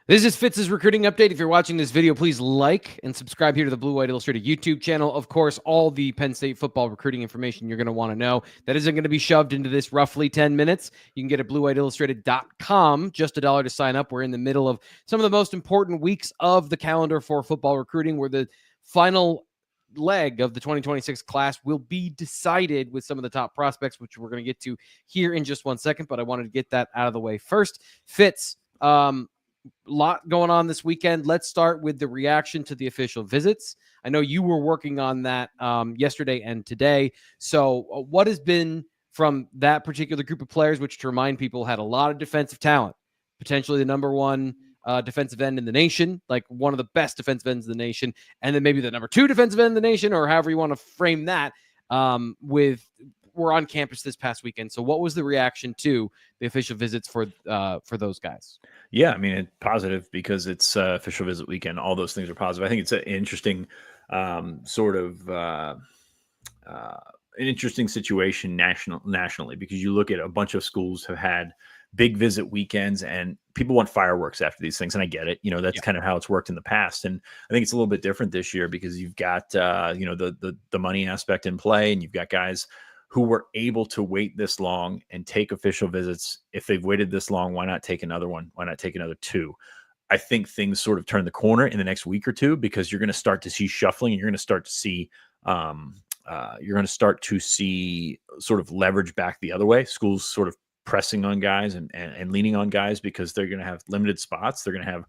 This is Fitz's recruiting update. If you're watching this video, please like and subscribe here to the Blue White Illustrated YouTube channel. Of course, all the Penn State football recruiting information you're going to want to know that isn't going to be shoved into this roughly 10 minutes. You can get it at bluewhiteillustrated.com. Just $1 to sign up. We're in the middle of some of the most important weeks of the calendar for football recruiting, where the final leg of the 2026 class will be decided with some of the top prospects, which we're going to get to here in just 1 second. But I wanted to get that out of the way first. Fitz, lot going on this weekend. Let's start with the reaction to the official visits. I know you were working on that yesterday and today. So what has been from that particular group of players, which, to remind people, had a lot of defensive talent, potentially the number one defensive end in the nation, like one of the best defensive ends in the nation, and then maybe the number 2 defensive end in the nation, or however you want to frame that, were on campus this past weekend. So what was the reaction to the official visits for those guys? Yeah, I mean, it's positive because it's official visit weekend. All those things are positive. I think it's an interesting an interesting situation nationally, because you look at a bunch of schools have had big visit weekends and people want fireworks after these things. And I get it. That's kind of how it's worked in the past. And I think it's a little bit different this year because you've got, the money aspect in play, and you've got guys who were able to wait this long and take official visits. If they've waited this long, why not take another one? Why not take another 2? I think things sort of turn the corner in the next week or 2, because you're going to start to see shuffling, and you're going to start to see sort of leverage back the other way. Schools sort of pressing on guys and leaning on guys because they're going to have limited spots. They're going to have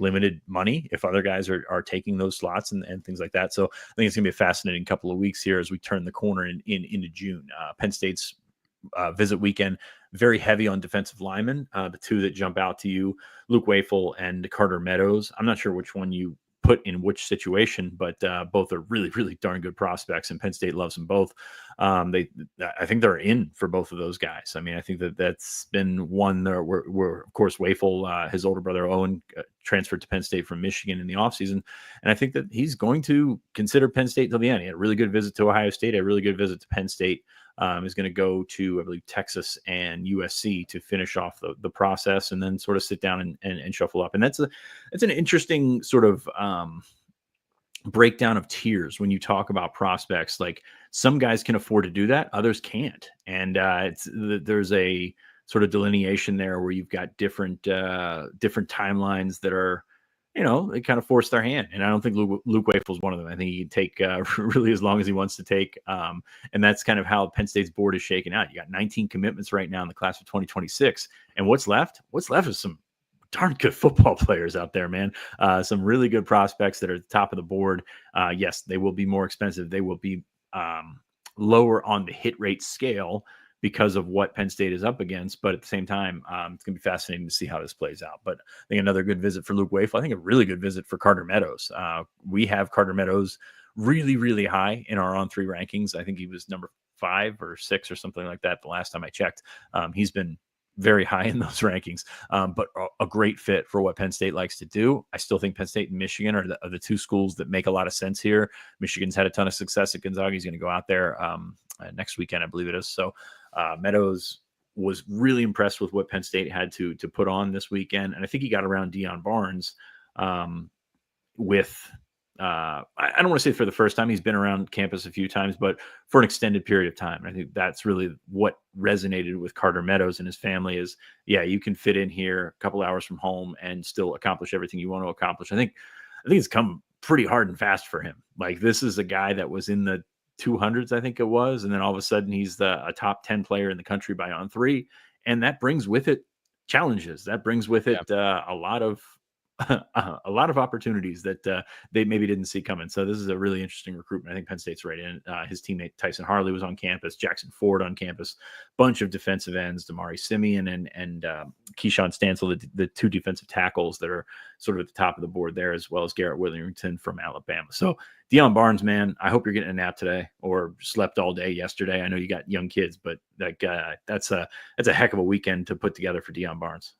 limited money if other guys are taking those slots and things like that. So I think it's going to be a fascinating couple of weeks here as we turn the corner into June. Penn State's visit weekend, very heavy on defensive linemen. The 2 that jump out to you, Luke Wafel and Carter Meadows. I'm not sure which one you put in which situation, but both are really, really darn good prospects, and Penn State loves them both. I think they're in for both of those guys. I mean, I think that's been one where of course, Wafel, his older brother Owen, transferred to Penn State from Michigan in the offseason. And I think that he's going to consider Penn State till the end. He had a really good visit to Ohio State, a really good visit to Penn State. Is going to go to, I believe, Texas and USC to finish off the process, and then sort of sit down and shuffle up. And it's an interesting sort of breakdown of tiers when you talk about prospects. Like, some guys can afford to do that, others can't. And there's a sort of delineation there where you've got different timelines that are, they kind of force their hand. And I don't think Luke Wafel is one of them. I think he can take really as long as he wants to take. And that's kind of how Penn State's board is shaken out. You got 19 commitments right now in the class of 2026. And what's left? What's left is some darn good football players out there, man. Some really good prospects that are at the top of the board. Yes, they will be more expensive. They will be lower on the hit rate scale because of what Penn State is up against. But at the same time, it's going to be fascinating to see how this plays out. But I think another good visit for Luke Wafel. I think a really good visit for Carter Meadows. We have Carter Meadows really, really high in our On3 rankings. I think he was number 5 or 6 or something like that the last time I checked. He's been very high in those rankings, but a great fit for what Penn State likes to do. I still think Penn State and Michigan are the two schools that make a lot of sense here. Michigan's had a ton of success at Gonzaga. He's going to go out there next weekend, I believe it is. So Meadows was really impressed with what Penn State had to put on this weekend. And I think he got around Deion Barnes with I don't want to say for the first time. He's been around campus a few times, but for an extended period of time. I think that's really what resonated with Carter Meadows and his family is, yeah, you can fit in here a couple hours from home and still accomplish everything you want to accomplish. I think it's come pretty hard and fast for him. Like, this is a guy that was in the 200s, I think it was. And then all of a sudden he's a top 10 player in the country by On3. And that brings with it challenges. That brings with it a lot of opportunities that they maybe didn't see coming. So this is a really interesting recruitment. I think Penn State's right in. His teammate Tyson Harley was on campus, Jackson Ford on campus, bunch of defensive ends, Damari Simeon and Keyshawn Stansel, the two defensive tackles that are sort of at the top of the board there, as well as Garrett Willington from Alabama. So Deion Barnes, man, I hope you're getting a nap today or slept all day yesterday. I know you got young kids, but that's a heck of a weekend to put together for Deion Barnes.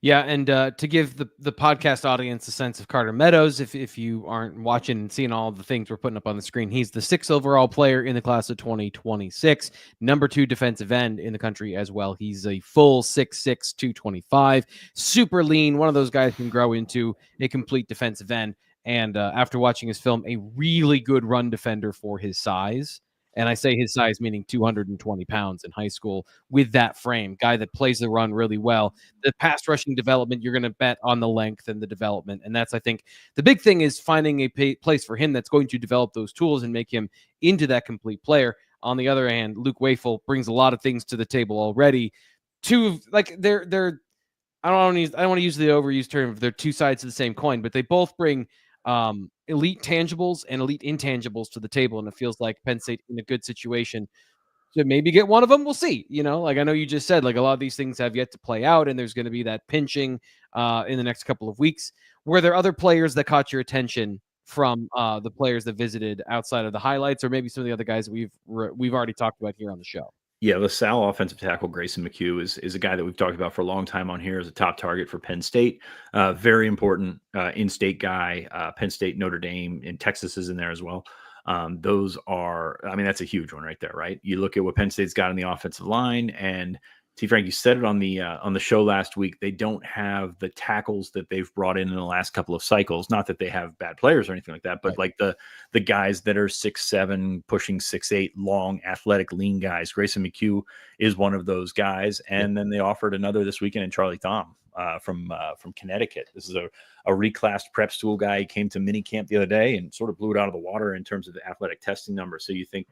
Yeah, and to give the podcast audience a sense of Carter Meadows, if you aren't watching and seeing all the things we're putting up on the screen, he's the 6th overall player in the class of 2026, number 2 defensive end in the country as well. He's a full 6'6", 225, super lean, one of those guys who can grow into a complete defensive end. And after watching his film, a really good run defender for his size. And I say his size, meaning 220 pounds in high school with that frame, guy that plays the run really well. The pass rushing development, you're going to bet on the length and the development. And that's, I think, the big thing is finding a place for him that's going to develop those tools and make him into that complete player. On the other hand, Luke Wafel brings a lot of things to the table already. They're I don't want to use the overused term. They're two sides of the same coin, but they both bring elite tangibles and elite intangibles to the table, and it feels like Penn State in a good situation to maybe get one of them. We'll see. Like I know you just said, like a lot of these things have yet to play out, and there's going to be that pinching in the next couple of weeks. Were there other players that caught your attention from the players that visited outside of the highlights, or maybe some of the other guys that we've already talked about here on the show? Yeah, LaSalle offensive tackle Grayson McHugh is a guy that we've talked about for a long time on here as a top target for Penn State. Very important in-state guy. Penn State, Notre Dame, and Texas is in there as well. Those are, that's a huge one right there, right? You look at what Penn State's got on the offensive line, and T. Frank, you said it on the show last week. They don't have the tackles that they've brought in the last couple of cycles. Not that they have bad players or anything like that, but right. Like the guys that are 6'7", pushing 6'8", long, athletic, lean guys. Grayson McHugh is one of those guys, and then they offered another this weekend in Charlie Thom from Connecticut. This is a reclassed prep stool guy. He came to mini camp the other day and sort of blew it out of the water in terms of the athletic testing numbers. So you think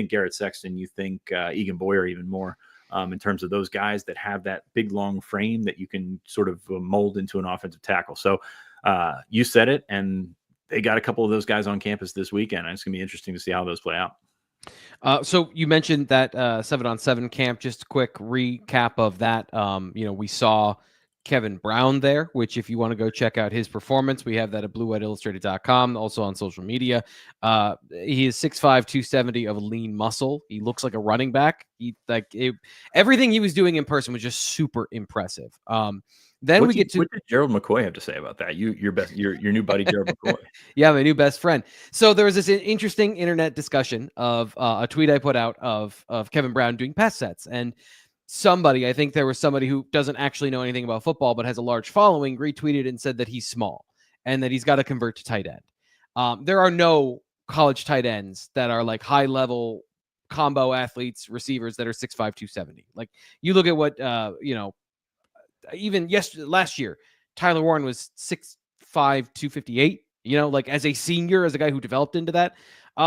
Garrett Sexton, you think Egan Boyer even more. In terms of those guys that have that big, long frame that you can sort of mold into an offensive tackle. So you said it, and they got a couple of those guys on campus this weekend. And it's going to be interesting to see how those play out. So you mentioned that 7-on-7 camp. Just a quick recap of that. We saw Kevin Brown there, which if you want to go check out his performance, we have that at bluewhiteillustrated.com, also on social media. He is 6'5", 270 of lean muscle. He looks like a running back. Everything he was doing in person was just super impressive. What did Gerald McCoy have to say about that? Your new buddy Gerald McCoy. Yeah, my new best friend. So there was this interesting internet discussion of a tweet I put out of Kevin Brown doing pass sets, and somebody, I think there was somebody who doesn't actually know anything about football but has a large following, retweeted and said that he's small and that he's got to convert to tight end. There are no college tight ends that are like high level combo athletes, receivers that are 6'5", 270. Like you look at what even last year, Tyler Warren was 6'5", 258. like as a senior, as a guy who developed into that.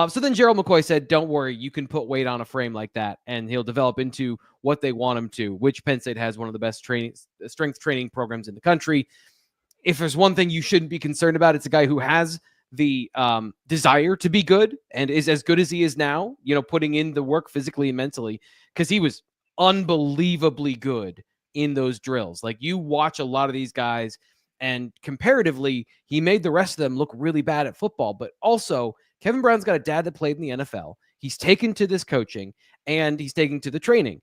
So then Gerald McCoy said, don't worry, you can put weight on a frame like that and he'll develop into what they want him to, which Penn State has one of the best strength training programs in the country. If there's one thing you shouldn't be concerned about, it's a guy who has the desire to be good and is as good as he is now, putting in the work physically and mentally, because he was unbelievably good in those drills. Like, you watch a lot of these guys and comparatively, he made the rest of them look really bad at football. But also, Kevin Brown's got a dad that played in the NFL. He's taken to this coaching and he's taken to the training.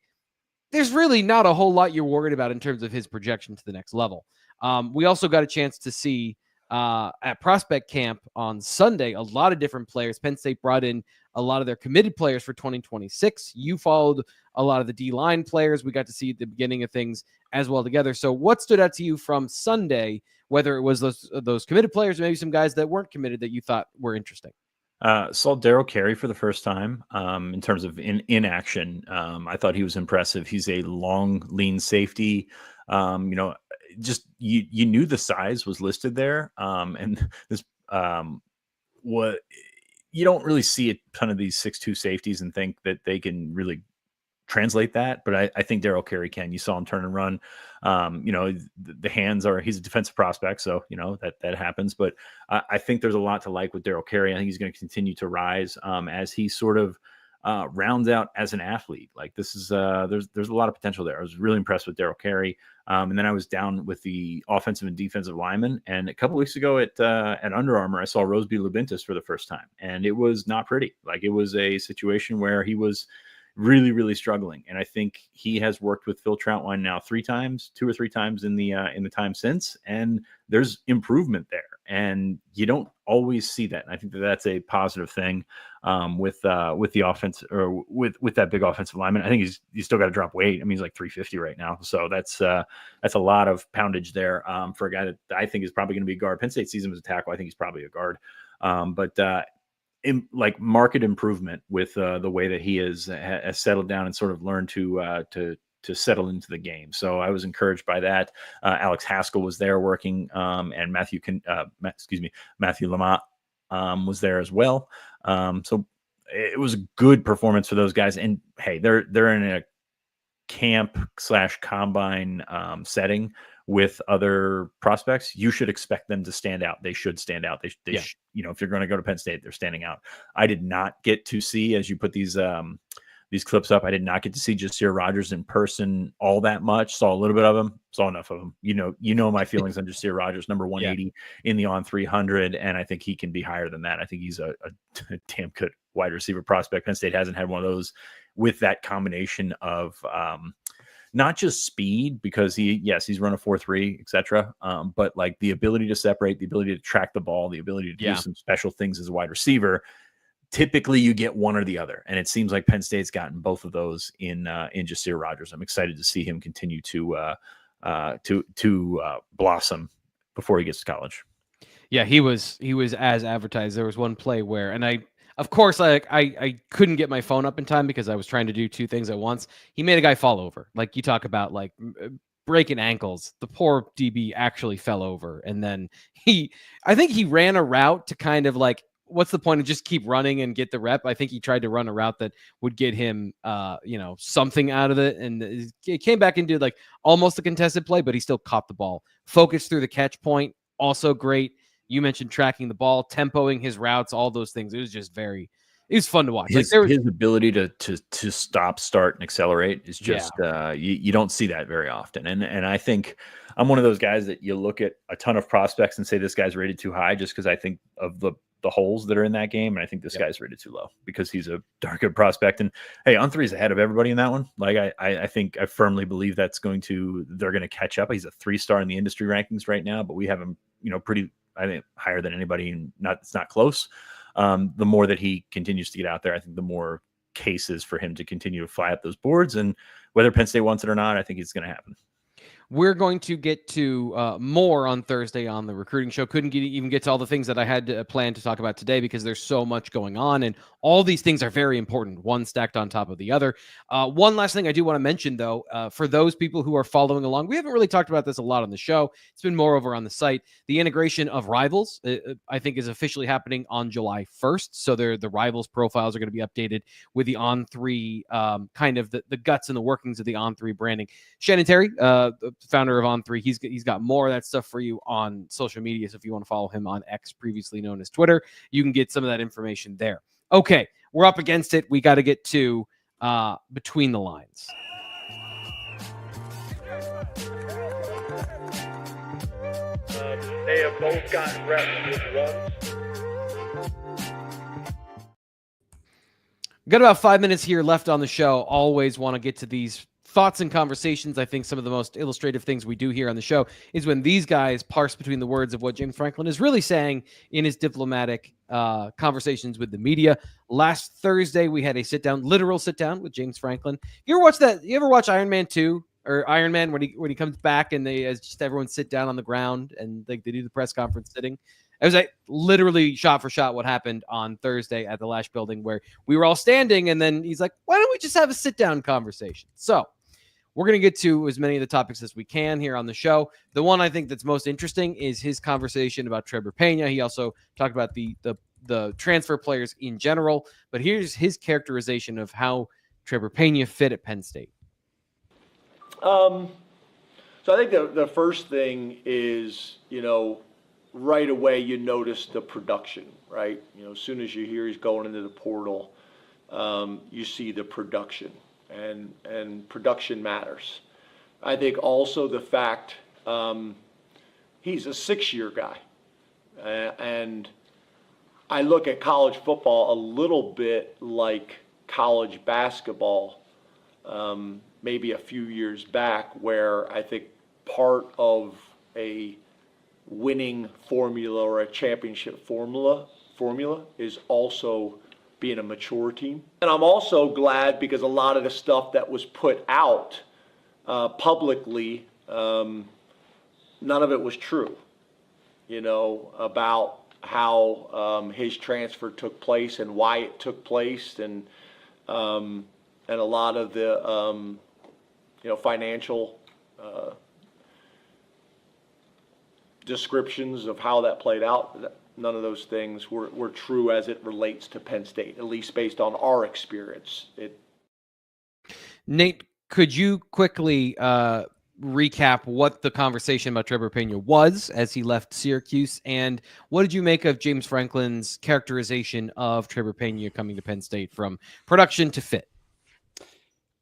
There's really not a whole lot you're worried about in terms of his projection to the next level. We also got a chance to see at prospect camp on Sunday a lot of different players. Penn State brought in a lot of their committed players for 2026. You followed a lot of the D-line players. We got to see the beginning of things as well together. So what stood out to you from Sunday, whether it was those committed players or maybe some guys that weren't committed that you thought were interesting? Saw Darryl Carey for the first time in terms of in action. I thought he was impressive. He's a long, lean safety. Just you knew the size was listed there. And this what you don't really see a ton of these 6'2" safeties and think that they can really translate that, but I think Darryl Carey can. You saw him turn and run. The hands are, he's a defensive prospect, so that happens. But I think there's a lot to like with Darryl Carey. I think he's going to continue to rise as he sort of rounds out as an athlete. Like, this is there's a lot of potential there. I was really impressed with Darryl Carey. And then I was down with the offensive and defensive linemen. And a couple weeks ago at Under Armour, I saw Roseby Lubintis for the first time, and it was not pretty. Like, it was a situation where he was really, really struggling. And I think he has worked with Phil Troutwine now 2 or 3 times in the time since, and there's improvement there. And you don't always see that. And I think that's a positive thing with the offense, or with that big offensive lineman. I think he's still got to drop weight. I mean, he's like 350 right now. So that's a lot of poundage there for a guy that I think is probably going to be a guard. Penn State sees him as a tackle. I think he's probably a guard. Like market improvement with the way that he has settled down and sort of learned to settle into the game. So I was encouraged by that. Alex Haskell was there working, and Matthew Lamont was there as well. So it was a good performance for those guys. And hey, they're in a camp/combine setting with other prospects. You should expect them to stand out. They should stand out. If you're going to go to Penn State, they're standing out. I did not get to see, as you put these clips up, I did not get to see Jasir Rogers in person all that much. Saw a little bit of him, saw enough of him. You know my feelings on Jasir Rogers, number 180 in the on 300. And I think he can be higher than that. I think he's a damn good wide receiver prospect. Penn State hasn't had one of those with that combination of, not just speed, because he's run a 4.3, etc. But like the ability to separate, the ability to track the ball, the ability to do some special things as a wide receiver. Typically, you get one or the other, and it seems like Penn State's gotten both of those in Jasir Rogers. I'm excited to see him continue to blossom before he gets to college. Yeah, he was as advertised. There was one play where, and of course, I couldn't get my phone up in time because I was trying to do 2 things at once. He made a guy fall over. Like, you talk about like breaking ankles. The poor DB actually fell over, and then I think he ran a route to kind of like, what's the point of just keep running and get the rep? I think he tried to run a route that would get him, something out of it, and it came back and did like almost a contested play, but he still caught the ball. Focused through the catch point, also great. You mentioned tracking the ball, tempoing his routes, all those things. It was just it was fun to watch. His ability to stop, start, and accelerate is just you don't see that very often. And I think I'm one of those guys that you look at a ton of prospects and say this guy's rated too high, just because I think of the holes that are in that game, and I think this guy's rated too low because he's a darn good prospect. And hey, on 3 is ahead of everybody in that one. Like, I think I firmly believe they're going to catch up. He's a 3-star in the industry rankings right now, but we have him pretty, I think, higher than anybody, and it's not close. The more that he continues to get out there, I think the more cases for him to continue to fly up those boards. And whether Penn State wants it or not, I think it's going to happen. We're going to get to more on Thursday on the recruiting show. Couldn't even get to all the things that I had planned to talk about today because there's so much going on, and all these things are very important, one stacked on top of the other. One last thing I do want to mention, though, for those people who are following along, we haven't really talked about this a lot on the show. It's been more over on the site. The integration of Rivals, I think, is officially happening on July 1st. So the Rivals profiles are going to be updated with the On3, kind of the guts and the workings of the On3 branding. Shannon Terry, the founder of On3, he's got more of that stuff for you on social media. So if you want to follow him on X, previously known as Twitter, you can get some of that information there. Okay, we're up against it. We got to get to Between the Lines. They have both gotten reps with runs. Got about 5 minutes here left on the show. Always want to get to these thoughts and conversations. I think some of the most illustrative things we do here on the show is when these guys parse between the words of what James Franklin is really saying in his diplomatic conversations with the media. Last Thursday, we had a literal sit down with James Franklin. You ever watch that? You ever watch Iron Man 2 or Iron Man when he comes back and they just everyone sit down on the ground and they do the press conference sitting? It was like literally shot for shot what happened on Thursday at the Lash Building, where we were all standing, and then he's like, why don't we just have a sit-down conversation? So we're going to get to as many of the topics as we can here on the show. The one I think that's most interesting is his conversation about Trevor Pena. He also talked about the transfer players in general, but here's his characterization of how Trevor Pena fit at Penn State. So I think the first thing is, right away you notice the production, right? As soon as you hear he's going into the portal, you see the production, and production matters. I think also the fact he's a 6-year guy, and I look at college football a little bit like college basketball, maybe a few years back, where I think part of a winning formula or a championship formula is also being a mature team. And I'm also glad because a lot of the stuff that was put out publicly, none of it was true, about how his transfer took place and why it took place, and a lot of the financial descriptions of how that played out. None of those things were true as it relates to Penn State, at least based on our experience. Nate, could you quickly recap what the conversation about Trevor Pena was as he left Syracuse, and what did you make of James Franklin's characterization of Trevor Pena coming to Penn State from production to fit?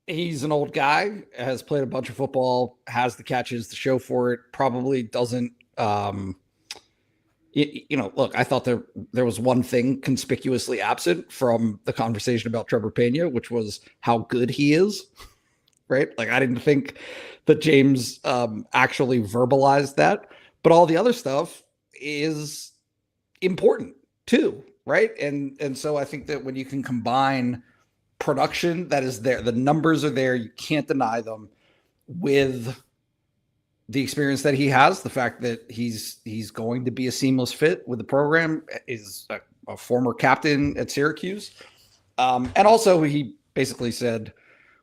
He's an old guy, has played a bunch of football, has the catches to show for it, probably doesn't look, I thought there was one thing conspicuously absent from the conversation about Trevor Pena, which was how good he is, right? Like, I didn't think that James actually verbalized that, but all the other stuff is important too, right? And so I think that when you can combine production that is there, the numbers are there, you can't deny them, with the experience that he has, the fact that he's going to be a seamless fit with the program, is a former captain at Syracuse. And also he basically said,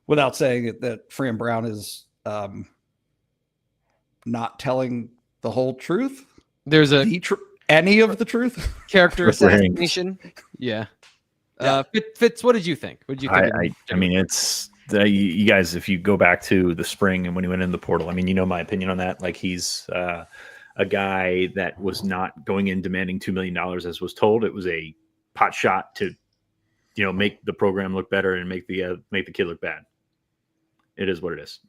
without saying it, that Fran Brown is not telling the whole truth. There's any of the truth. Character assassination. Yeah. Fitz, what did you think? What did you think? I mean, it's you guys, if you go back to the spring and when he went in the portal, I mean, my opinion on that. Like, he's a guy that was not going in demanding $2 million as was told. It was a pot shot to, make the program look better and make the kid look bad. It is what it is.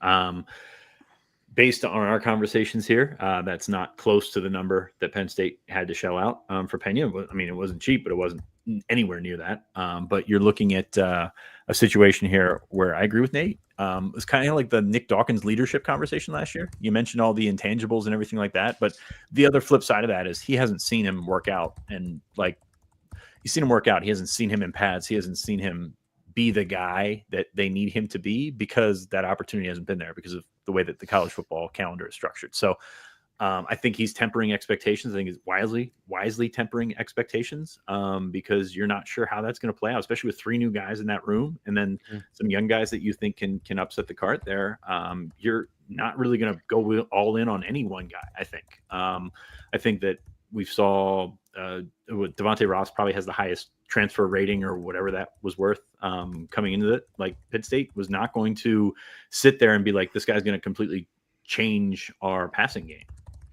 Based on our conversations here, that's not close to the number that Penn State had to shell out for Pena. I mean, it wasn't cheap, but it wasn't anywhere near that. But you're looking at a situation here where I agree with Nate. It's kind of like the Nick Dawkins leadership conversation last year. You mentioned all the intangibles and everything like that, but the other flip side of that is he hasn't seen him work out, and he's seen him work out. He hasn't seen him in pads. He hasn't seen him be the guy that they need him to be, because that opportunity hasn't been there because of the way that the college football calendar is structured. So I think he's tempering expectations. I think he's wisely tempering expectations because you're not sure how that's going to play out, especially with 3 new guys in that room and then some young guys that you think can upset the cart there. You're not really going to go all in on any one guy, I think. I think that we saw Devontae Ross probably has the highest transfer rating or whatever that was worth coming into it. Like Penn State was not going to sit there and be like, this guy's going to completely change our passing game.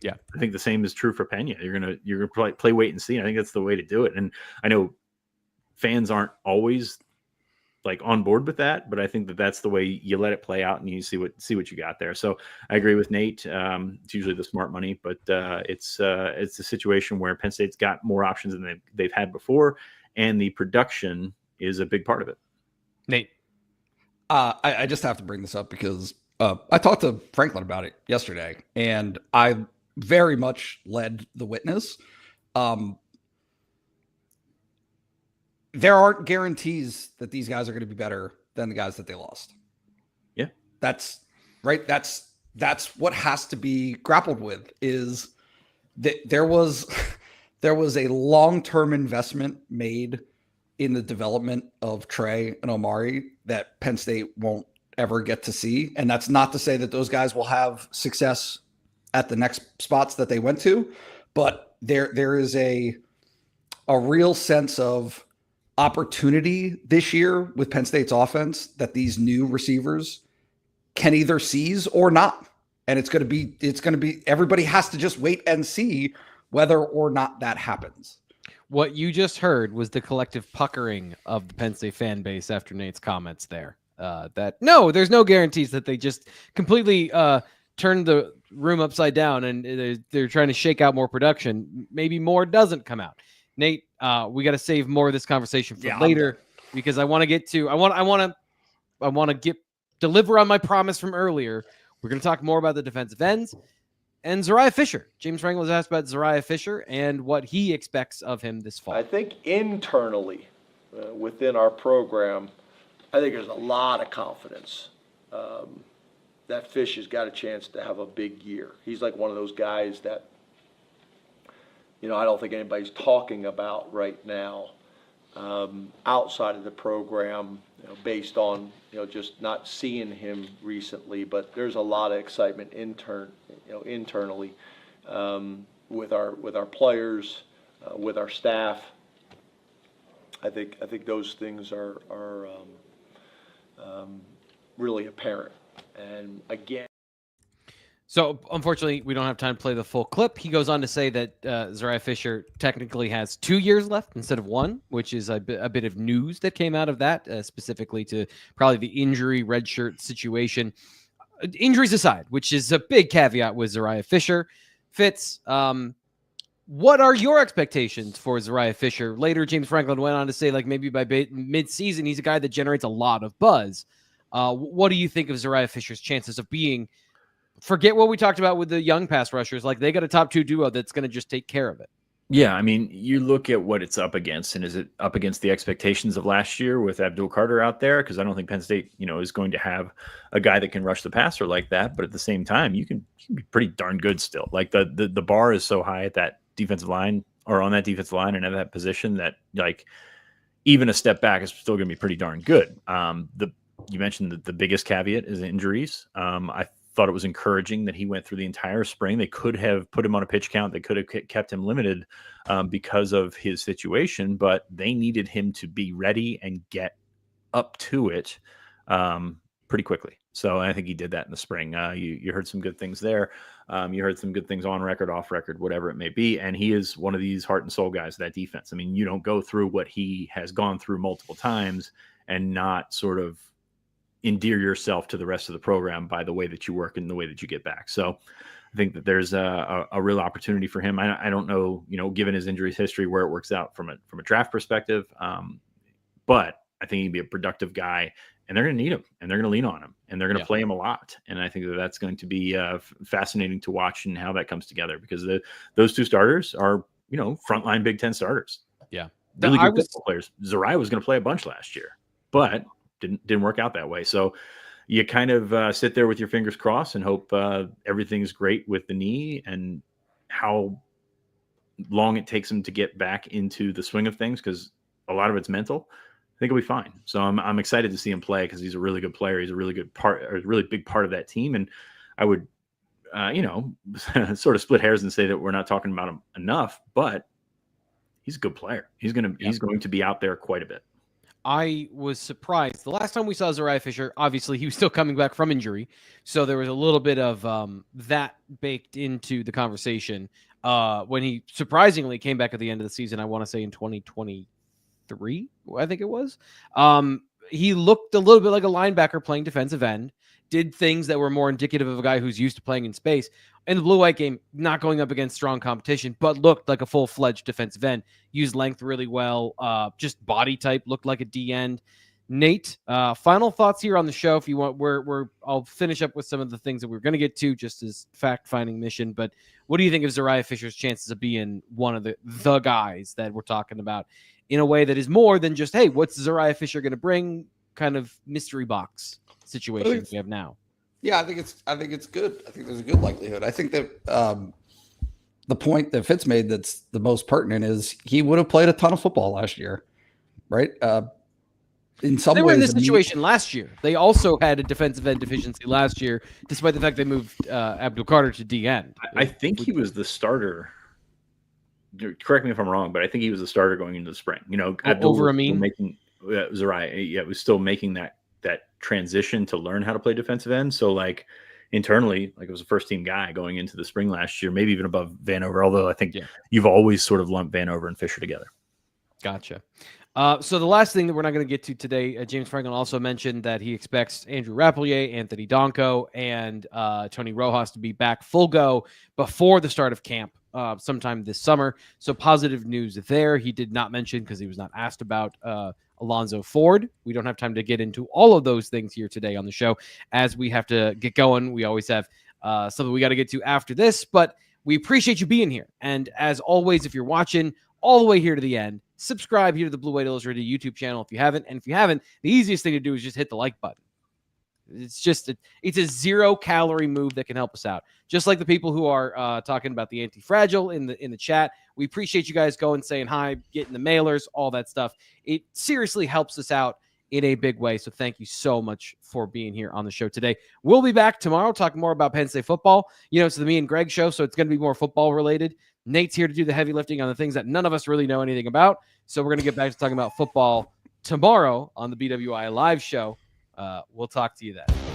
Yeah, I think the same is true for Pena. You're gonna play wait and see. And I think that's the way to do it. And I know fans aren't always like on board with that, but I think that that's the way you let it play out and you see what you got there. So I agree with Nate. It's usually the smart money, but it's a situation where Penn State's got more options than they've had before, and the production is a big part of it. Nate, I just have to bring this up because I talked to Franklin about it yesterday, and I very much led the witness. There aren't guarantees that these guys are going to be better than the guys that they lost. Yeah. That's right. That's what has to be grappled with, is that there was a long-term investment made in the development of Trey and Omari that Penn State won't ever get to see. And that's not to say that those guys will have success at the next spots that they went to, but there is a real sense of opportunity this year with Penn State's offense that these new receivers can either seize or not. And it's going to be, everybody has to just wait and see whether or not that happens. what you just heard was the collective puckering of the Penn State fan base after Nate's comments there. That no, there's no guarantees that they just completely turned the room upside down and they're trying to shake out more production. Maybe more doesn't come out. Nate, we got to save more of this conversation for later because I want to get to, I want to deliver on my promise from earlier. We're going to talk more about the defensive ends and Zuriah Fisher. James Franklin was asked about Zuriah Fisher and what he expects of him this fall. I think internally within our program, I think there's a lot of confidence that Fish has got a chance to have a big year. He's like one of those guys that, you know, I don't think anybody's talking about right now outside of the program, you know, based on, you know, just not seeing him recently. But there's a lot of excitement internally with our players, with our staff. I think those things are really apparent. And again, so unfortunately, we don't have time to play the full clip. He goes on to say that Zuriah Fisher technically has 2 years left instead of 1, which is a bit of news that came out of that, specifically to probably the injury redshirt situation. Injuries aside, which is a big caveat with Zuriah Fisher. Fitz, what are your expectations for Zuriah Fisher? Later, James Franklin went on to say, like, maybe by mid-season, he's a guy that generates a lot of buzz. What do you think of Zuriah Fisher's chances of being, forget what we talked about with the young pass rushers, like they got a top 2 duo that's going to just take care of it? Yeah, I mean, you look at what it's up against, and is it up against the expectations of last year with Abdul Carter out there? Because I don't think Penn State, you know, is going to have a guy that can rush the passer like that. But at the same time, you can be pretty darn good still. Like the bar is so high at that defensive line or on that defensive line and at that position that, like, even a step back is still going to be pretty darn good. You mentioned that the biggest caveat is injuries. I thought it was encouraging that he went through the entire spring. They could have put him on a pitch count. They could have kept him limited because of his situation, but they needed him to be ready and get up to it pretty quickly. So I think he did that in the spring. You heard some good things there. You heard some good things on record, off record, whatever it may be. And he is one of these heart and soul guys of that defense. I mean, you don't go through what he has gone through multiple times and not sort of endear yourself to the rest of the program by the way that you work and the way that you get back. So I think that there's a real opportunity for him. I don't know, you know, given his injuries history, where it works out from a draft perspective. But I think he'd be a productive guy, and they're going to need him, and they're going to lean on him, and they're going to play him a lot. And I think that that's going to be fascinating to watch and how that comes together, because those 2 starters are, you know, frontline Big Ten starters. Yeah. Really good football players. Zuriah was going to play a bunch last year, but didn't work out that way. So you kind of sit there with your fingers crossed and hope everything's great with the knee and how long it takes him to get back into the swing of things, because a lot of it's mental. I think he'll be fine. So I'm excited to see him play because he's a really good player. He's a really good part, or a really big part of that team. And I would, sort of split hairs and say that we're not talking about him enough, but he's a good player. He's going to be out there quite a bit. I was surprised. The last time we saw Zuriah Fisher, obviously he was still coming back from injury. So there was a little bit of that baked into the conversation when he surprisingly came back at the end of the season. I want to say in 2023, I think it was. He looked a little bit like a linebacker playing defensive end, did things that were more indicative of a guy who's used to playing in space. In the blue-white game, not going up against strong competition, but looked like a full-fledged defensive end. Used length really well. Just body type looked like a D end. Nate, final thoughts here on the show. If you want, I'll finish up with some of the things that we're going to get to, just as fact-finding mission. But what do you think of Zuriah Fisher's chances of being one of the guys that we're talking about in a way that is more than just, hey, what's Zuriah Fisher going to bring? Kind of mystery box situation we have now. Yeah, I think it's good. I think there's a good likelihood. I think that the point that Fitz made that's the most pertinent is he would have played a ton of football last year, right? In some ways, they were in this situation last year. They also had a defensive end deficiency last year, despite the fact they moved Abdul Carter to D end. I think he was the starter. Correct me if I'm wrong, but I think he was the starter going into the spring. Over Amin, Zuriah, was still making that transition to learn how to play defensive end. So like internally, like it was a first team guy going into the spring last year, maybe even above Vanover. Although I think you've always sort of lumped Vanover and Fisher together. Gotcha. So the last thing that we're not going to get to today, James Franklin also mentioned that he expects Andrew Rapplier, Anthony Donko, and Tony Rojas to be back full go before the start of camp sometime this summer. So positive news there. He did not mention, because he was not asked about Alonzo Ford. We don't have time to get into all of those things here today on the show, as we have to get going. We always have something we got to get to after this, but we appreciate you being here. And as always, if you're watching all the way here to the end, subscribe here to the Blue White Illustrated YouTube channel if you haven't. And if you haven't, the easiest thing to do is just hit the like button. It's just it's a 0-calorie move that can help us out. Just like the people who are talking about the Antifragile in the chat. We appreciate you guys going, saying hi, getting the mailers, all that stuff. It seriously helps us out in a big way. So thank you so much for being here on the show today. We'll be back tomorrow talking more about Penn State football. It's the Me and Greg show, so it's going to be more football related. Nate's here to do the heavy lifting on the things that none of us really know anything about. So we're going to get back to talking about football tomorrow on the BWI Live Show. We'll talk to you then.